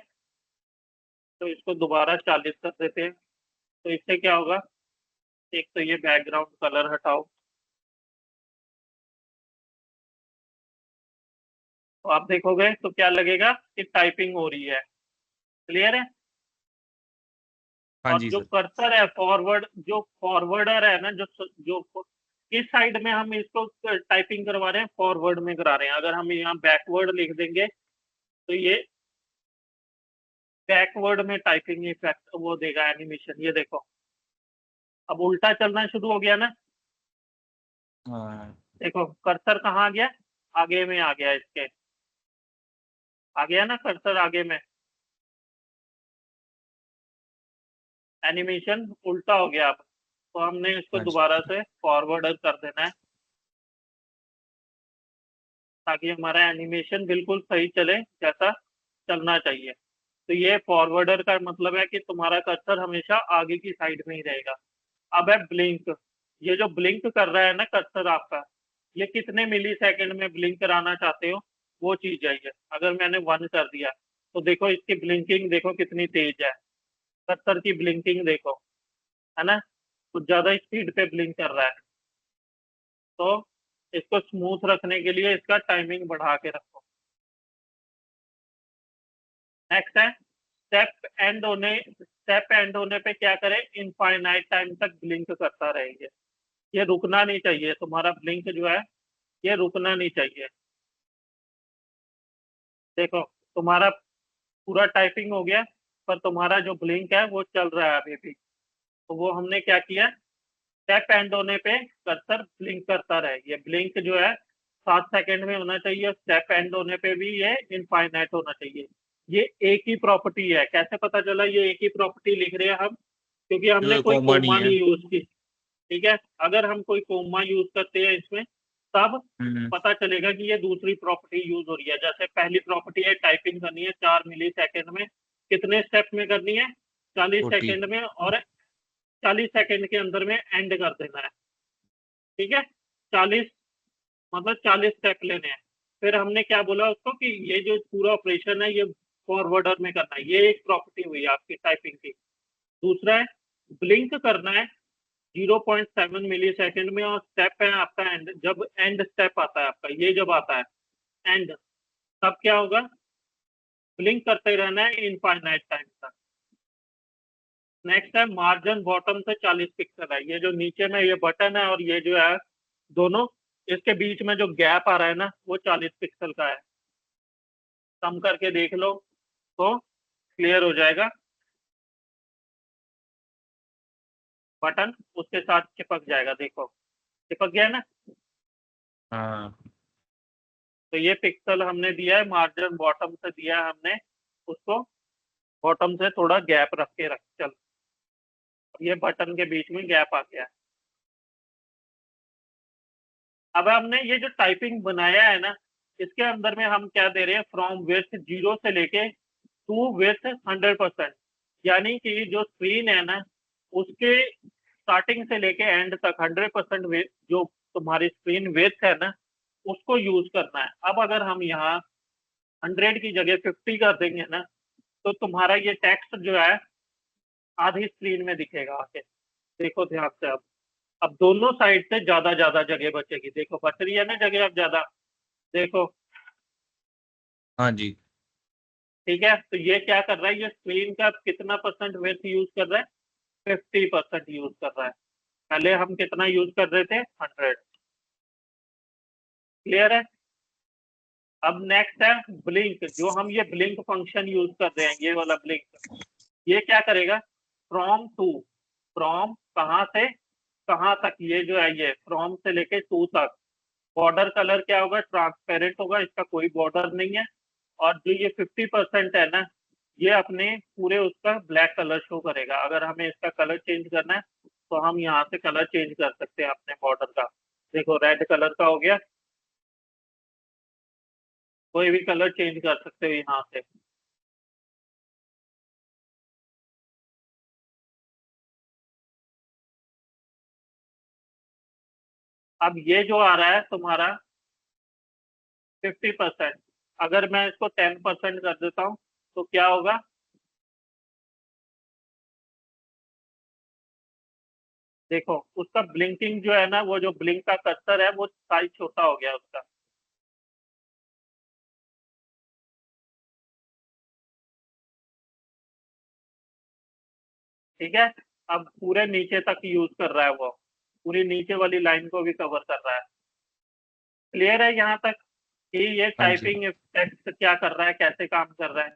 तो इसको दोबारा 40 कर देते हैं। तो इससे क्या होगा? एक तो ये बैकग्राउंड कलर हटाओ, तो आप देखोगे तो क्या लगेगा कि टाइपिंग हो रही है। क्लियर है? हाँ और जी जो सर। कर्सर है फॉरवर्ड, जो फॉरवर्डर है ना, जो किस साइड में हम इसको टाइपिंग करवा रहे हैं? फॉरवर्ड में करा रहे हैं। अगर हम यहाँ बैकवर्ड लिख देंगे तो ये बैकवर्ड में टाइपिंग इफेक्ट वो देगा एनिमेशन। ये देखो अब उल्टा चलना शुरू हो गया ना। हाँ देखो कर्सर कहाँ आ गया? आगे में आ गया, इसके आ गया ना कर्सर आगे में, एनिमेशन उल्टा हो गया। अब तो हमने इसको हाँ जी, दोबारा से फॉरवर्ड कर देना है, ताकि हमारा एनिमेशन बिल्कुल सही चले जैसा चलना चाहिए। तो ये फॉरवर्डर का मतलब है कि तुम्हारा कर्सर हमेशा आगे की साइड में ही रहेगा। अब है ब्लिंक। ये जो ब्लिंक कर रहा है ना कर्सर आपका, ये कितने मिली सेकेंड में ब्लिंक कराना चाहते हो वो चीज है ये। अगर मैंने 1 कर दिया तो देखो इसकी ब्लिंकिंग देखो कितनी तेज है, कर्सर की ब्लिंकिंग देखो, है ना? कुछ ज्यादा स्पीड पे ब्लिंक कर रहा है। तो इसको स्मूथ रखने के लिए इसका टाइमिंग बढ़ा के रखो। नेक्स्ट है स्टेप एंड होने पे क्या करें? इनफाइनाइट टाइम तक ब्लिंक करता रहेंगे। ये रुकना नहीं चाहिए, तुम्हारा ब्लिंक जो है ये रुकना नहीं चाहिए। देखो तुम्हारा पूरा टाइपिंग हो गया, पर तुम्हारा जो ब्लिंक है वो चल रहा है अभी भी। तो वो हमने क्या किया? स्टेप एंड होने पे कर्सर ब्लिंक करता रहे। ये ब्लिंक जो है 7 सेकेंड में होना चाहिए, स्टेप एंड होने पे भी ये इनफाइनाइट होना चाहिए। ये एक ही प्रॉपर्टी है। कैसे पता चला ये एक ही प्रॉपर्टी लिख रहे हैं हम? क्योंकि हमने जो कोई कॉमन ही कोमा है। नहीं यूज की। ठीक है, अगर हम कोई कोमा यूज करते हैं इसमें तब हम्म, पता चलेगा कि ये दूसरी प्रॉपर्टी यूज हो रही है। जैसे पहली प्रॉपर्टी है, टाइपिंग करनी है 4 मिली सेकेंड में, कितने स्टेप में करनी है, 40 40। सेकेंड में, और 40 सेकेंड के अंदर में एंड कर देना है। ठीक है, 40 मतलब 40 स्टेप लेने हैं। फिर हमने क्या बोला उसको कि ये जो पूरा ऑपरेशन है ये फॉरवर्डर में करना है, ये एक प्रॉपर्टी हुई आपकी टाइपिंग की। दूसरा है ब्लिंक करना है 0.7 मिली सेकेंड में, और स्टेप है आपका एंड। जब एंड स्टेप आता है आपका, ये जब आता है एंड, तब क्या होगा, ब्लिंक करते रहना है इनफाइनाइट टाइम तक। नेक्स्ट है मार्जिन बॉटम से 40 पिक्सल है, ये जो नीचे में ये बटन है और ये जो है दोनों, इसके बीच में जो गैप आ रहा है ना, वो 40 पिक्सल का है। कम करके देख लो तो क्लियर हो जाएगा। बटन उसके साथ चिपक जाएगा, देखो चिपक गया है ना। हाँ, तो ये पिक्सल हमने दिया है, मार्जिन बॉटम से दिया है हमने उसको, बॉटम से थोड़ा गैप रख के रख चल, ये बटन के बीच में गैप आ गया है। अब हमने ये जो टाइपिंग बनाया है ना, इसके अंदर में हम क्या दे रहे हैं, फ्रॉम विड्थ 0 से लेके टू विड्थ 100%। यानी कि जो स्क्रीन है ना, उसके स्टार्टिंग से लेके एंड तक 100% जो तुम्हारी स्क्रीन विड्थ है ना, उसको यूज करना है। अब अगर हम यहाँ 100 की जगह 50 कर देंगे ना, तो तुम्हारा ये टेक्स्ट जो है आधी स्क्रीन में दिखेगा आके। देखो ध्यान से, अब दोनों साइड से ज्यादा ज्यादा जगह बचेगी, देखो बच रही है ना जगह अब ज्यादा, देखो। हाँ जी। ठीक है, तो ये क्या कर रहा है, ये स्क्रीन का कितना परसेंट विड्थ यूज कर रहा है, 50% यूज कर रहा है। पहले हम कितना यूज कर रहे थे, 100। क्लियर है। अब नेक्स्ट है ब्लिंक, जो हम ये ब्लिंक फंक्शन यूज कर रहे हैं, ये वाला ब्लिंक, ये क्या करेगा, फ्रॉम टू, फ्रॉम कहाँ से कहाँ तक, ये जो है ये फ्रॉम से लेके टू तक। बॉर्डर कलर क्या होगा, ट्रांसपेरेंट होगा, इसका कोई बॉर्डर नहीं है। और जो ये 50% है ना, ये अपने पूरे उसका ब्लैक कलर शो करेगा। अगर हमें इसका कलर चेंज करना है तो हम यहाँ से कलर चेंज कर सकते हैं अपने बॉर्डर का। देखो रेड कलर का हो गया, कोई भी कलर चेंज कर सकते हो यहाँ से। अब ये जो आ रहा है तुम्हारा 50%, अगर मैं इसको 10% कर देता हूँ तो क्या होगा, देखो उसका ब्लिंकिंग जो है ना, वो जो ब्लिंक का कर्सर है वो साइज छोटा हो गया उसका। ठीक है, अब पूरे नीचे तक यूज कर रहा है वो, पूरी नीचे वाली लाइन को भी कवर कर रहा है। क्लियर है यहाँ तक कि ये हाँ जी। टाइपिंग टेक्स्ट क्या कर रहा है, कैसे काम कर रहा है,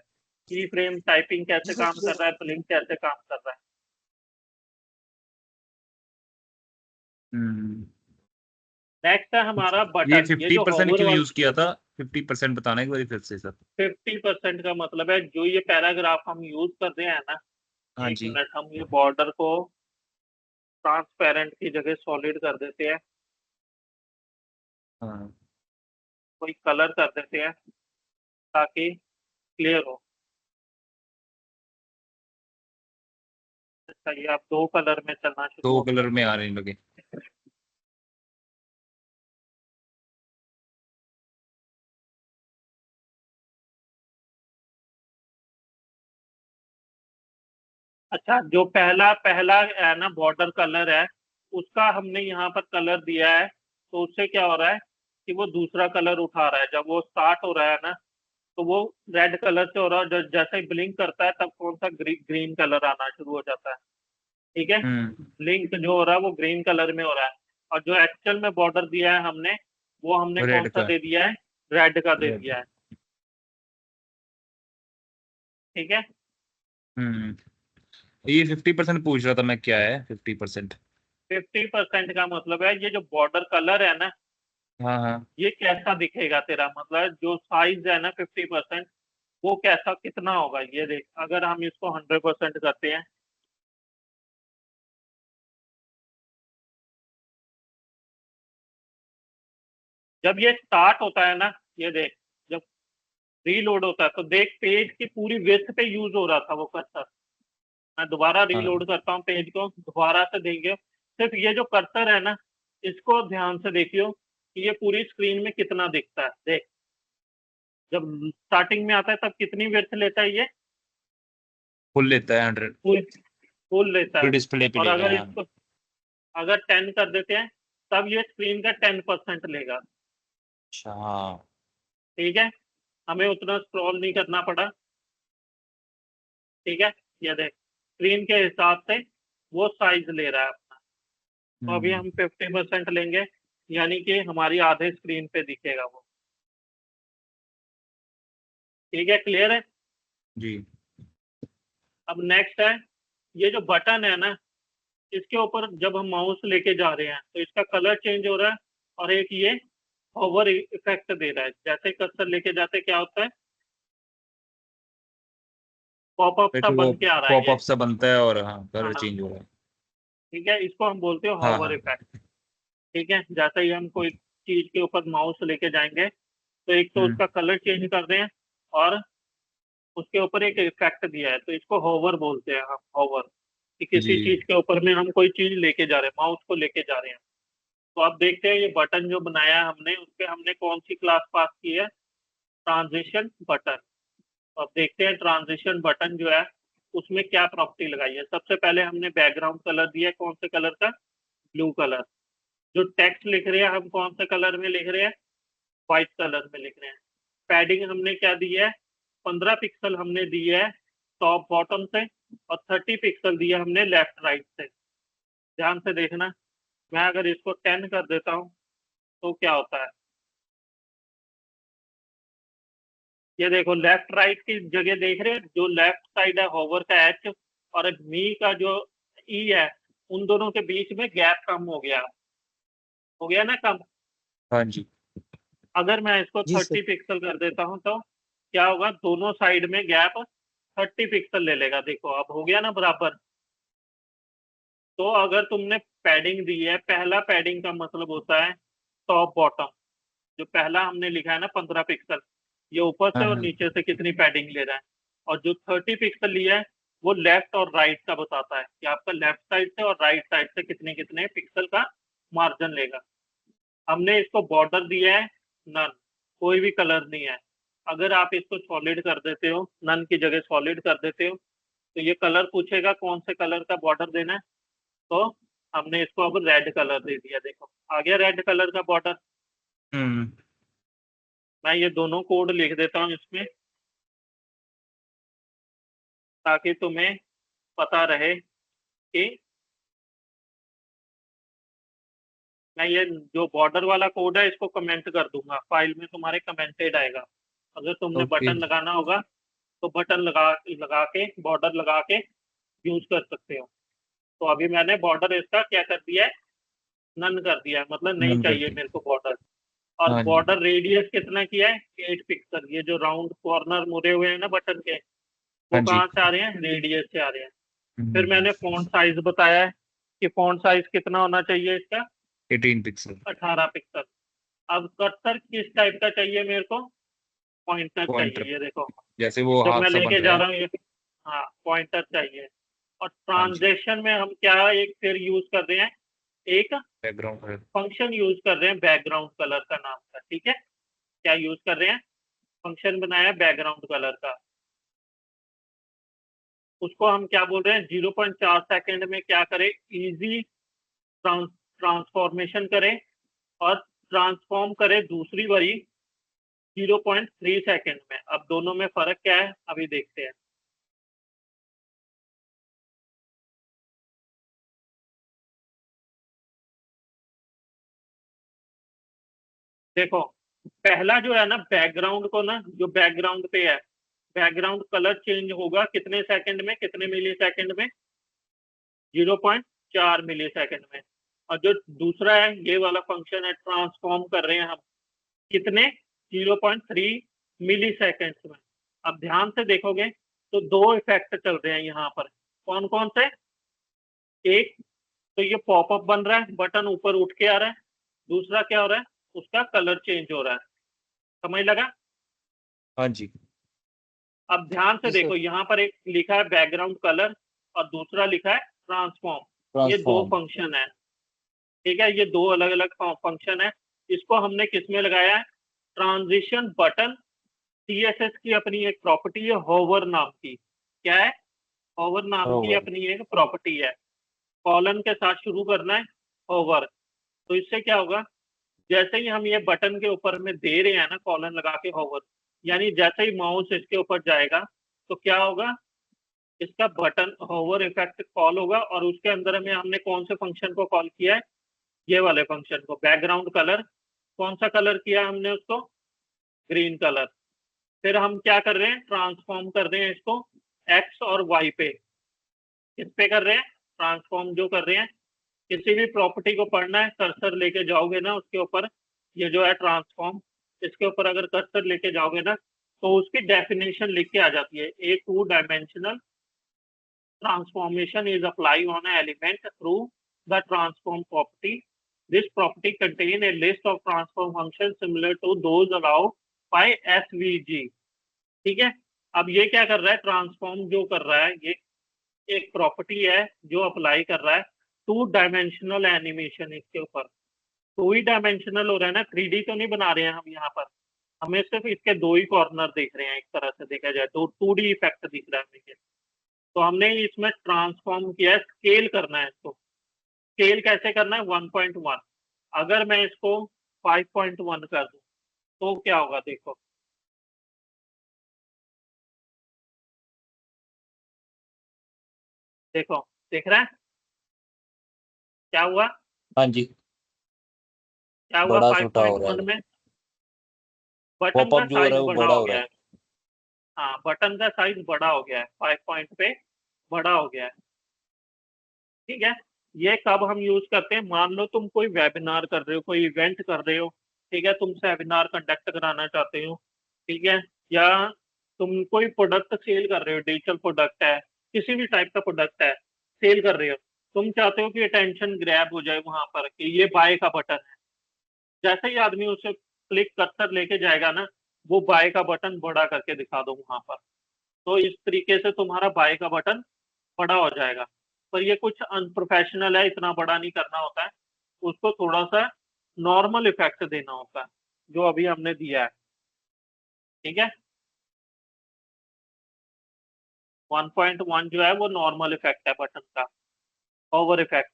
की फ्रेम टाइपिंग कैसे काम कर रहा है, ब्लिंक कैसे काम कर रहा है। हम्म, नेक्स्ट है हमारा ये बटन, ये जो 50% होवर क्यों वाला। यूज किया था? 50% बताना एक बार फिर से सर। 50% का मतलब है, जो ये पैराग्राफ हम यूज कर रहे हैं ना, हाँ एक जी। मिनट, हम ये बॉर्डर को ट्रांसपेरेंट की जगह सॉलिड कर देते हैं, हाँ, कोई कलर कर देते हैं ताकि क्लियर हो। अच्छा, ये आप दो कलर में चलना शुरू दो हो गया। कलर में आ रहे लगे। अच्छा, जो पहला पहला है ना बॉर्डर कलर है, उसका हमने यहाँ पर कलर दिया है, तो उससे क्या हो रहा है कि वो दूसरा कलर उठा रहा है। जब वो स्टार्ट हो रहा है ना, तो वो रेड कलर से हो रहा है, जैसे ही ब्लिंक करता है तब कौन सा ग्रीन कलर आना शुरू हो जाता है। ठीक है, हम्म, ब्लिंक जो हो रहा है वो ग्रीन कलर में हो रहा है। और जो एक्चुअल में बॉर्डर दिया है हमने, वो हमने कौन रेड सा का। दे दिया है, रेड का दे रेड। दिया है। ठीक है, हम्म, ये 50% पूछ रहा था मैं, क्या है 50%? 50% का मतलब है ये जो बॉर्डर कलर है ना, हाँ हाँ। ये कैसा दिखेगा तेरा, मतलब जो साइज है ना 50%, वो कैसा कितना होगा ये देख। अगर हम इसको 100% करते हैं, जब ये स्टार्ट होता है ना, ये देख, जब रीलोड होता है तो देख पेज की पूरी विड्थ पे यूज हो रहा था वो कर्सर। मैं दोबारा रीलोड करता हूँ पेज को, दोबारा से देंगे, सिर्फ ये जो कर्सर है ना, इसको ध्यान से देखियो कि ये पूरी स्क्रीन में कितना दिखता है। देख, जब स्टार्टिंग में आता है तब कितनी विड्थ लेता है ये? फुल लेता है 100 फुल लेता फुल है। डिस्प्ले पे और लेगा। अगर हाँ। इसको अगर 10 कर देते हैं तब ये स्क्रीन का 10% लेगा। अच्छा हाँ। ठीक है, हमें उतना स्क्रॉल नहीं करना पड़ा। ठीक है, ये देख स्क्रीन के हिसाब से वो साइज ले रहा है अपना। तो अभी हम 50% लेंगे, यानी कि हमारी आधे स्क्रीन पे दिखेगा वो। ठीक है, क्लियर है? जी। अब नेक्स्ट है, ये जो बटन है ना, इसके ऊपर जब हम माउस लेके जा रहे हैं तो इसका कलर चेंज हो रहा है, और एक ये होवर इफेक्ट दे रहा है। जैसे कर्सर लेके जाते क्या होता है, पॉपअप सा तो वो बन के आ रहा है ये। पॉपअप सा बनता है और हाँ कलर हाँ, चेंज हो रहा है। ठीक है, इसको हम बोलते हैं हाँ होवर हाँ। इफेक्ट। ठीक है, जैसे ही हम कोई चीज के ऊपर माउस लेके जाएंगे तो एक तो उसका कलर चेंज कर रहे हैं, और उसके ऊपर एक इफेक्ट दिया है, तो इसको होवर बोलते हैं हम, होवर। कि किसी जी। चीज के ऊपर में हम कोई चीज लेके जा रहे हैं, माउस को लेके जा रहे हैं। तो आप देखते हैं ये बटन जो बनाया है हमने, उस पे हमने कौन सी क्लास पास की है? Transition button. तो अब देखते हैं ट्रांजिशन बटन जो है उसमें क्या प्रॉपर्टी लगाई है। सबसे पहले हमने बैकग्राउंड कलर दिया है, कौन से कलर का? Blue colour. जो टेक्स्ट लिख रहे हैं हम कौन से कलर में लिख रहे हैं? व्हाइट कलर में लिख रहे हैं। पैडिंग हमने क्या दी है? 15 पिक्सल हमने दी है टॉप बॉटम से, और 30 पिक्सल दिया हमने लेफ्ट राइट से। ध्यान से देखना, मैं अगर इसको 10 कर देता हूँ तो क्या होता है? ये देखो, लेफ्ट राइट की जगह देख रहे हैं, जो लेफ्ट साइड है होवर का एच, और मी का जो ई है, उन दोनों के बीच में गैप कम हो गया ना कम। हाँ जी। अगर मैं इसको जी सर। 30 पिक्सल कर देता हूं तो क्या होगा? दोनों साइड में गैप 30 पिक्सल ले लेगा। देखो अब हो गया ना बराबर। तो अगर तुमने पैडिंग दी है, पहला पैडिंग का मतलब होता है टॉप बॉटम। जो पहला हमने लिखा है ना 15 पिक्सल, ये ऊपर से और हाँ नीचे से कितनी पैडिंग ले रहा है। और जो 30 पिक्सल लिया है वो लेफ्ट और राइट का बताता है कि आपका लेफ्ट साइड से और राइट साइड से कितने कितने पिक्सल का मार्जिन लेगा। हमने इसको बॉर्डर दिया है नन, कोई भी कलर नहीं है। अगर आप इसको सॉलिड कर देते हो, नन की जगह सॉलिड कर देते हो, तो ये कलर पूछेगा कौन से कलर का बॉर्डर देना है। तो हमने इसको अब रेड कलर दे दिया। देखो आ गया रेड कलर का बॉर्डर। हम्म। मैं ये दोनों कोड लिख देता हूँ इसमें, ताकि तुम्हें पता रहे कि मैं ये जो बॉर्डर वाला कोड है इसको कमेंट कर दूंगा, फाइल में तुम्हारे कमेंटेड आएगा। अगर तुमने ओके। बटन लगाना होगा तो बटन लगा लगा के, बॉर्डर लगा के यूज कर सकते हो। तो अभी मैंने बॉर्डर इसका क्या कर दिया है? नन कर दिया है, मतलब नहीं नन चाहिए करते। मेरे को बॉर्डर। और हाँ जी। बॉर्डर रेडियस कितना किया है? 8 पिक्सल। ये जो राउंड कॉर्नर मुड़े हुए हैं ना बटन के, वो हाँ जी। कहाँ से आ रहे हैं? रेडियस से आ रहे हैं। फिर हम्म, मैंने फॉन्ट साइज बताया है कि फॉन्ट साइज कितना होना चाहिए इसका? 18 पिक्सल। 18 पिक्सल। अब कर्सर किस टाइप का चाहिए मेरे को? पॉइंटर पॉइंटर, चाहिए। ये देखो, जैसे वो जब हाथ मैं सा बन लेके रहा जा है। रहा हूँ ये, हाँ पॉइंटर चाहिए। और हाँ जी। ट्रांजेक्शन में हम क्या एक फिर यूज कर रहे हैं? एक बैकग्राउंड है। फंक्शन यूज कर रहे हैं बैकग्राउंड कलर का नाम का। ठीक है, क्या यूज कर रहे हैं? फंक्शन बनाया बैकग्राउंड कलर का। उसको हम क्या बोल रहे हैं? 0.4 सेकंड में क्या करें? इजी ट्रांसफॉर्मेशन करें, और ट्रांसफॉर्म करें दूसरी बारी 0.3 सेकंड में। अब दोनों में फर्क क्या है अभी देखते हैं। देखो, पहला जो है ना बैकग्राउंड को ना, जो बैकग्राउंड पे है, बैकग्राउंड कलर चेंज होगा कितने सेकंड में, कितने मिली सेकंड में? 0.4 मिली सेकंड में। और जो दूसरा है, ये वाला फंक्शन है, ट्रांसफॉर्म कर रहे हैं हम कितने? 0.3 मिली सेकेंड्स में। अब ध्यान से देखोगे तो दो इफेक्ट चल रहे हैं यहाँ पर। कौन कौन से? एक तो ये पॉपअप बन रहा है, बटन ऊपर उठ के आ रहा है। दूसरा क्या हो रहा है? उसका कलर चेंज हो रहा है। समझ लगा? हाँ जी। अब ध्यान से जी, देखो, यहाँ पर एक लिखा है बैकग्राउंड कलर और दूसरा लिखा है ट्रांसफॉर्म। ये दो ट्रांसफॉर्म। फंक्शन है, ठीक है, ये दो अलग अलग फंक्शन है। इसको हमने किस में लगाया है? ट्रांजिशन बटन सीएसएस की अपनी एक प्रॉपर्टी है होवर नाम की। क्या है? होवर नाम की होवर। अपनी एक प्रॉपर्टी है। कॉलन के साथ शुरू करना है, होवर। तो इससे क्या होगा, जैसे ही हम ये बटन के ऊपर में दे रहे हैं ना कॉलन लगा के होवर, यानी जैसे ही माउस इसके ऊपर जाएगा तो क्या होगा, इसका बटन होवर इफेक्ट कॉल होगा और उसके अंदर में हमने कौन से फंक्शन को कॉल किया है? ये वाले फंक्शन को। बैकग्राउंड कलर, कौन सा कलर किया हमने उसको? Green colour. फिर हम क्या कर रहे हैं? ट्रांसफॉर्म कर रहे हैं इसको एक्स और वाई पे। किस पे कर रहे हैं? ट्रांसफॉर्म जो कर रहे हैं, किसी भी प्रॉपर्टी को पढ़ना है, कर्सर लेके जाओगे ना उसके ऊपर, ये जो है ट्रांसफॉर्म, इसके ऊपर अगर कर्सर लेके जाओगे ना तो उसकी डेफिनेशन लिख के आ जाती है। ए 2 dimensional transformation is applied on an element through the transform property. This property contains a list of transform functions similar to those allowed by SVG. ठीक है, अब ये क्या कर रहा है? ट्रांसफॉर्म जो कर रहा है, ये एक प्रॉपर्टी है जो अप्लाई कर रहा है 2 डायमेंशनल एनिमेशन इसके ऊपर। 2 ही डायमेंशनल हो रहा है ना, 3D तो नहीं बना रहे हैं हम यहाँ पर, हमें सिर्फ इसके 2 ही कॉर्नर देख रहे हैं। एक तरह से देखा जाए तो 2D इफेक्ट दिख रहा है हमें। तो हमने इसमें ट्रांसफॉर्म किया है, स्केल करना है इसको। स्केल कैसे करना है? 1.1। अगर मैं इसको 5.1 कर दूं तो क्या होगा? देखो, देखो, देख रहा है क्या हुआ? हाँ जी। क्या हुआ बड़ा छोटा हो रहा 5.1 है। में? बटन का पॉपअप जो हो रहा साइज है वो बड़ा बड़ा हो हो रहा गया है। है। हाँ, बटन का साइज बड़ा हो गया है, 5 पॉइंट पे बड़ा हो गया है। ठीक है, ये कब हम यूज करते हैं? मान लो तुम कोई वेबिनार कर रहे हो, कोई इवेंट कर रहे हो, ठीक है, तुम सेमिनार कंडक्ट कराना चाहते हो, ठीक है, या तुम कोई प्रोडक्ट सेल कर रहे हो, डिजिटल प्रोडक्ट है, किसी भी टाइप का प्रोडक्ट है, सेल कर रहे हो, तुम चाहते हो कि अटेंशन ग्रैब हो जाए वहां पर कि ये बाय का बटन है। जैसे ही आदमी उसे क्लिक कर्सर लेके जाएगा ना, वो बाय का बटन बड़ा करके दिखा दो वहां पर, तो इस तरीके से तुम्हारा बाय का बटन बड़ा हो जाएगा। पर ये कुछ अनप्रोफेशनल है, इतना बड़ा नहीं करना होता है, उसको थोड़ा सा नॉर्मल इफेक्ट देना होता है जो अभी हमने दिया है। ठीक है, 1.1 जो है वो नॉर्मल इफेक्ट है बटन का, ओवर इफेक्ट।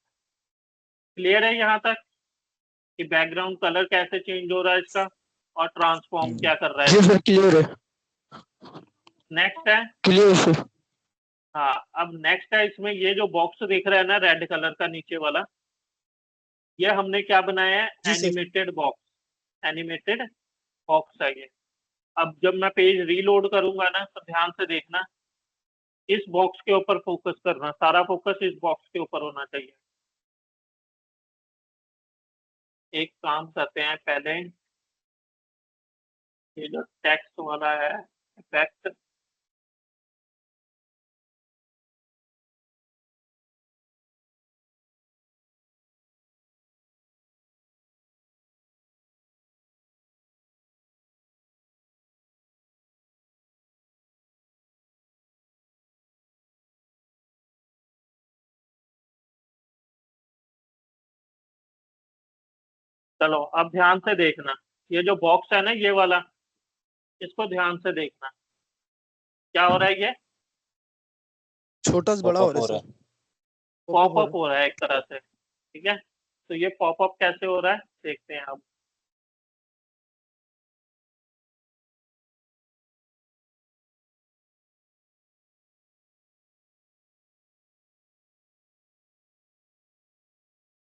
क्लियर है यहाँ तक कि बैकग्राउंड कलर कैसे चेंज हो रहा है इसका और ट्रांसफॉर्म क्या कर रहा है? जी सर, क्लियर है, नेक्स्ट है, क्लियर सर। हाँ, अब नेक्स्ट है इसमें ये जो बॉक्स दिख रहा है ना रेड कलर का नीचे वाला, ये हमने क्या बनाया है? जी sir. Animated box. Animated box है ये। अब जब मैं पेज रीलोड करूंगा ना तो ध्यान से देखना, इस बॉक्स के ऊपर फोकस करना, सारा फोकस इस बॉक्स के ऊपर होना चाहिए। एक काम करते हैं पहले, ये जो टेक्स्ट वाला है इफेक्ट, चलो अब ध्यान से देखना, ये जो बॉक्स है ना ये वाला, इसको ध्यान से देखना क्या हो रहा है? ये छोटा से बड़ा हो रहा है सर। पॉपअप हो रहा है एक तरह से। ठीक है, तो ये पॉपअप कैसे हो रहा है देखते हैं अब।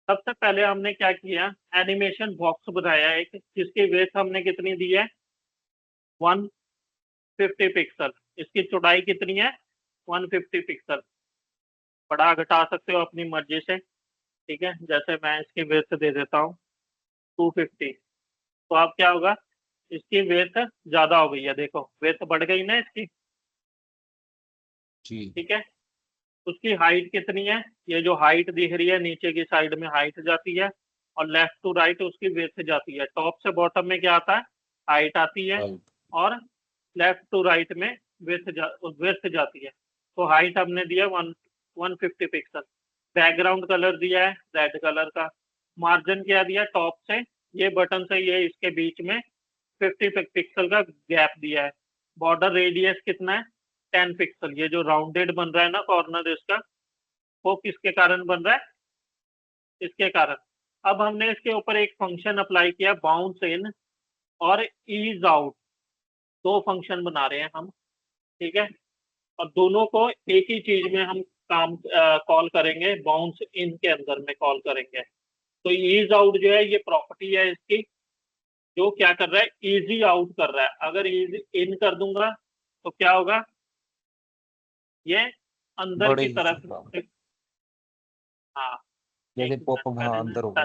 सबसे पहले हमने क्या किया, एनिमेशन बॉक्स बनाया एक, जिसकी वेथ हमने कितनी दी है? 150 पिक्सल। इसकी चौड़ाई कितनी है? 150 पिक्सल। बढ़ा घटा सकते हो अपनी मर्जी से। ठीक है, जैसे मैं इसकी वेथ दे देता हूँ 250, तो अब क्या होगा, इसकी वेथ ज्यादा हो गई है, देखो वेथ बढ़ गई ना इसकी। जी। ठीक है, उसकी हाइट कितनी है? ये जो हाइट दिख रही है नीचे की साइड में हाइट जाती है, और लेफ्ट टू राइट उसकी विड्थ जाती है। टॉप से बॉटम में क्या आता है, हाइट आती है, और लेफ्ट टू राइट में विड्थ जाती है। तो हाइट हमने दिया 150 पिक्सल, बैकग्राउंड कलर दिया है रेड कलर का, मार्जिन क्या दिया, टॉप से ये बटन से ये इसके बीच में 50 पिक्सल का गैप दिया है। बॉर्डर रेडियस कितना है, 10 पिक्सल। ये जो राउंडेड बन रहा है ना कॉर्नर इसका, वो किसके कारण बन रहा है, इसके कारण। अब हमने इसके ऊपर एक फंक्शन अप्लाई किया, बाउंस इन और ईज आउट, दो फंक्शन बना रहे हैं हम, ठीक है। और दोनों को एक ही चीज में हम काम कॉल करेंगे, बाउंस इन के अंदर में कॉल करेंगे। तो ईज आउट जो है ये प्रॉपर्टी है इसकी, जो क्या कर रहा है, इजी आउट कर रहा है। अगर इजी इन कर दूंगा तो क्या होगा, ये अंदर बड़े की ही तरफ, छोटा। हाँ जैसे एक पॉपअप मिनट हाँ पहले अंदर ना होगा।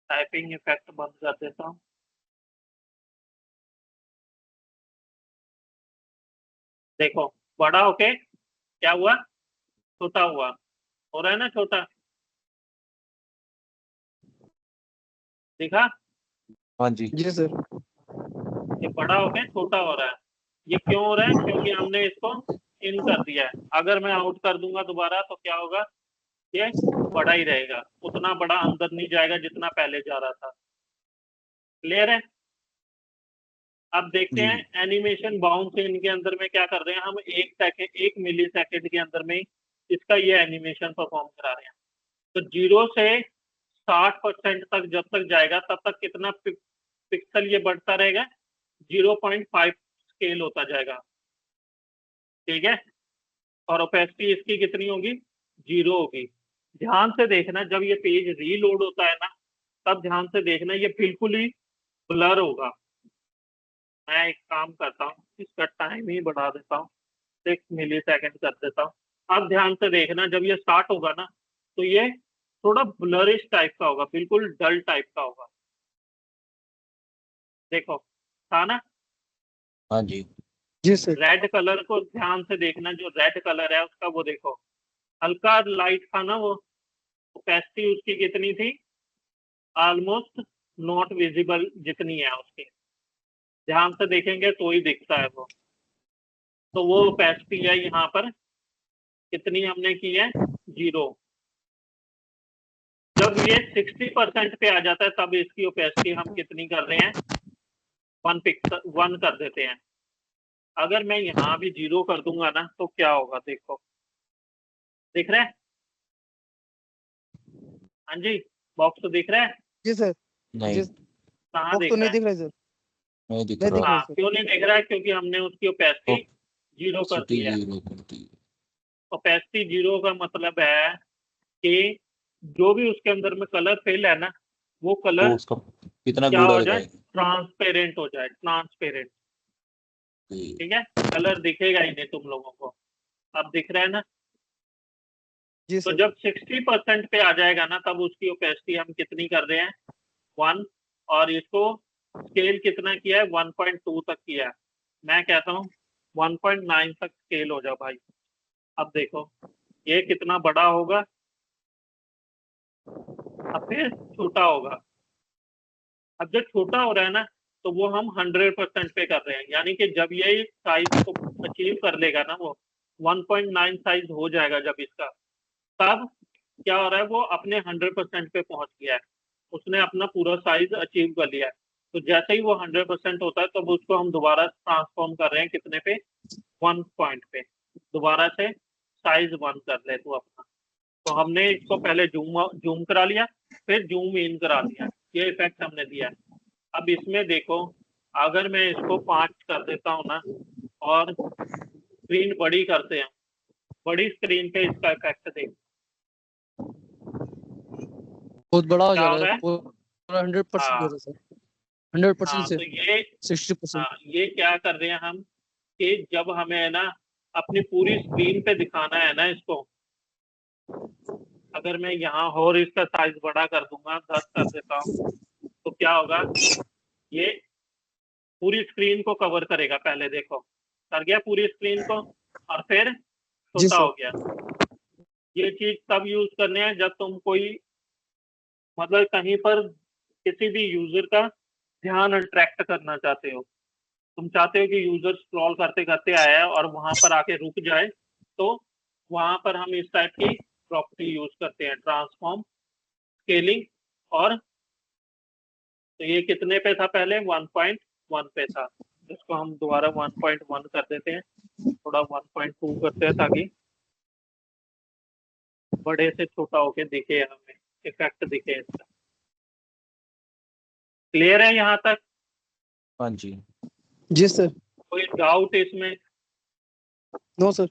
टाइपिंग इफेक्ट बंद कर देता हूँ। देखो बड़ा होके क्या हुआ, छोटा हुआ, हो रहा है ना छोटा, दिखा, हाँ जी। जी सर। ये बड़ा होके छोटा हो रहा है। ये क्यों हो रहा है, क्योंकि हमने इसको इन कर दिया है। अगर मैं आउट कर दूंगा दोबारा तो क्या होगा, ये बड़ा ही रहेगा, उतना बड़ा अंदर नहीं जाएगा जितना पहले जा रहा था। क्लियर है। अब देखते जी हैं एनिमेशन बाउंस इन के अंदर में क्या कर रहे हैं हम, 1 मिली सेकेंड के अंदर में ही इसका ये एनिमेशन परफॉर्म करा रहे हैं। तो 0 से 60% तक जब तक जाएगा तब तक कितना पिक्सल ये बढ़ता रहेगा, 0.5 स्केल होता जाएगा, ठीक है। और ओपेसिटी इसकी कितनी होगी, 0 होगी। ध्यान से देखना, जब ये पेज रीलोड होता है ना, तब ध्यान से देखना ये बिल्कुल ही ब्लर होगा। मैं एक काम करता हूँ, इसका टाइम ही बढ़ा देता हूँ, 6 मिली सेकेंड कर देता हूँ। अब ध्यान से देखना, जब ये स्टार्ट होगा ना तो ये थोड़ा ब्लरिश टाइप का होगा, बिल्कुल डल टाइप का होगा। देखो था ना, हाँ जी। जी सर। रेड कलर को ध्यान से देखना, जो रेड कलर है उसका वो देखो, हल्का लाइट था ना वो, ओपेसिटी उसकी कितनी थी, ऑलमोस्ट नॉट विजिबल जितनी है उसकी। ध्यान से देखेंगे तो ही दिखता है वो। तो वो ओपेसिटी है यहाँ पर कितनी हमने की है, 0। जब ये 60% पे आ जाता है तब इसकी ओपेसिटी हम कितनी कर रहे हैं, 1 पिक्सल 1 कर देते हैं। अगर मैं यहाँ भी 0 कर दूंगा ना तो क्या होगा, देखो दिख रहा है, हाँ जी बॉक्स तो दिख रहा है, जी सर। नहीं जी कहाँ वो दिख तो रहा नहीं है, दिख रहा है सर। नहीं दिख नहीं दिख रहा। रहा है हाँ सर। क्यों नहीं दिख रहा है, क्योंकि हमने उसकी ओपेसिटी 0 कर सिटी दी है। जीरो करती है। ओपेसिटी 0 का मतलब है कि जो भी उसके अंदर में कलर फिल है ना, वो तो कलर उसका कितना क्या गूढ़ा हो जाए, दिखाएगा। ट्रांसपेरेंट हो जाए, ट्रांसपेरेंट, जी ठीक है। कलर दिखेगा ही नहीं तुम लोगों को। अब दिख रहा है ना। जी तो सर। जब 60% पे आ जाएगा ना तब उसकी ओपेसिटी हम कितनी कर रहे हैं, 1। और इसको स्केल कितना किया है, 1.2 तक किया है। मैं कहता हूँ 1.9 तक स्केल हो जाओ भाई। अब देखो ये कितना बड़ा होगा, अब फिर छोटा होगा। अब जब छोटा हो रहा है ना तो वो हम 100% पे कर रहे हैं, यानी कि जब ये साइज को अचीव कर लेगा ना, वो 1.9 साइज हो जाएगा जब इसका, तब क्या हो रहा है, वो अपने 100% पे पहुंच गया है, उसने अपना पूरा साइज अचीव कर लिया है। तो जैसे ही वो 100% होता है तब उसको हम दोबारा ट्रांसफॉर्म कर रहे हैं कितने पे, 1 पॉइंट पे। दोबारा से साइज 1 कर ले तू अपना। तो हमने इसको पहले जूम करा लिया, फिर जूम इन करा लिया, ये इफेक्ट हमने दिया है। अब इसमें देखो, अगर मैं इसको 5 कर देता हूँ ना और स्क्रीन बड़ी करते हैं, बड़ी स्क्रीन पे इसका इफेक्ट देखो बहुत बड़ा हो क्या जा हो रहा रहा है, है। पूरा 100% हाँ हो रहा है सर। 100% हाँ, से तो ये 60%। हाँ ये क्या कर रहे हैं हम, कि जब हमें है ना अपनी पूरी स्क्रीन पे दिखाना है ना इसको, अगर मैं यहाँ और इसका साइज बड़ा कर दूंगा, 10 कर देता हूँ, तो क्या होगा, ये पूरी स्क्रीन को कवर करेगा। पहले देखो कर गया पूरी स्क्रीन को, और फिर जी छोटा सर। हो गया। ये चीज तब यूज करने हैं जब तुम कोई मतलब कहीं पर किसी भी यूजर का ध्यान अट्रैक्ट करना चाहते हो, तुम चाहते हो कि यूजर स्क्रॉल करते करते आया और वहां पर आके रुक जाए, तो वहां पर हम इस टाइप की प्रॉपर्टी यूज करते हैं, ट्रांसफॉर्म, स्केलिंग। और तो ये कितने पे था पहले, 1.1 पे था, इसको हम दोबारा 1.1 कर देते हैं, थोड़ा 1.2 करते हैं ताकि बड़े से छोटा होके दिखे, हमें इफेक्ट दिखे इसका। क्लियर है यहाँ तक? हाँ जी। जी सर। कोई डाउट इसमें? No sir.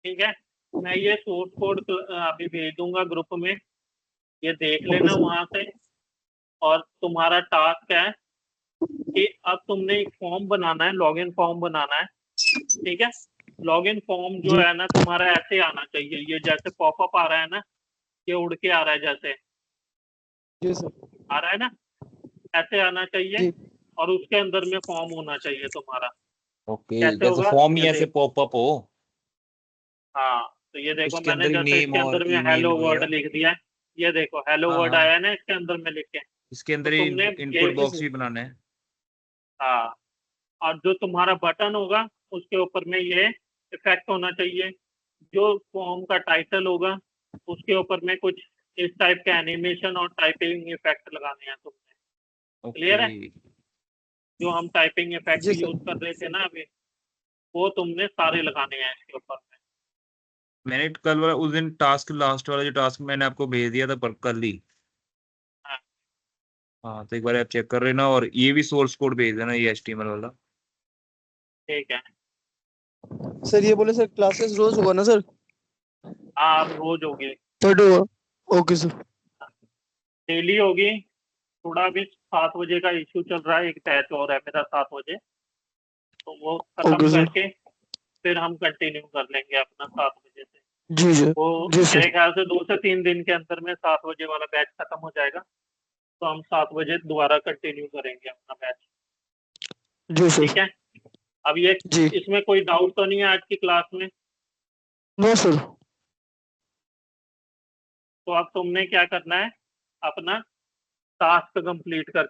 ठीक है, मैं ये सोर्स कोड अभी भेज दूंगा ग्रुप में, ये देख ओके लेना सर। वहां से। और तुम्हारा टास्क है कि अब तुमने एक फॉर्म बनाना है, लॉगिन फॉर्म बनाना है। ठीक है, लॉगिन फॉर्म जो जी। है ना तुम्हारा ऐसे आना चाहिए, ये जैसे पॉपअप आ रहा है ना, ये उड़ के आ रहा है, जैसे जी सर। आ रहा है ना, ऐसे आना चाहिए। जी। और उसके अंदर में फॉर्म होना चाहिए तुम्हारा। ओके, कैसे जैसे होगा फॉर्म ही ये ऐसे देख, पॉपअप हो, हाँ तो ये देखो उसके मैंने अंदर ही जैसे नेम इसके और अंदर में ईमेल हेलो वर्ड वगैरह। लिख दिया है, ये देखो हेलो हाँ वर्ड हाँ, आया है ना इसके अंदर में लिख के। इसके तो अंदर ही तुमने ये, इनपुट बॉक्स भी बनाना है। हाँ, और जो तुम्हारा बटन होगा उसके ऊपर में ये इफेक्ट होना चाहिए। जो फॉर्म का टाइटल होगा उसके ऊपर में कुछ इस टाइप के एनिमेशन और टाइपिंग इफेक्ट लगाने हैं तुमने। ओके। क्लियर है? जो हम टाइपिंग इफेक्ट जी यूज सर। कर रहे थे ना अभी, वो तुमने सारे लगाने हैं इसके ऊपर में। मैंने कल वाला उस दिन टास्क, लास्ट वाला जो टास्क मैंने आपको भेज दिया था पर कल ही। हाँ, हाँ, तो एक बार आप चेक कर लेना, और ये भी सोर्स कोड भेज देना, ये HTML वाला। ठीक है। सर ये बोले सर क्लासेस रोज होगा ना सर? हाँ, अब रोज होगी, थर्ड होगा। Okay sir. डेली होगी। थोड़ा भी 7 बजे का इशू चल रहा है, एक बैच और है मेरा 7 बजे, तो वो खत्म ओके सर। करके फिर हम कंटिन्यू कर लेंगे अपना 7 बजे से। जी सर। वो जी मेरे सर। ख्याल से 2 से 3 दिन के अंदर में 7 बजे वाला बैच खत्म हो जाएगा, तो हम 7 बजे दोबारा कंटिन्यू करेंगे अपना बैच। जी सर। ठीक है, अब ये जी। इसमें कोई डाउट तो नहीं है आज की क्लास में? No sir. तो अब तुमने क्या करना है, अपना टास्क कंप्लीट कर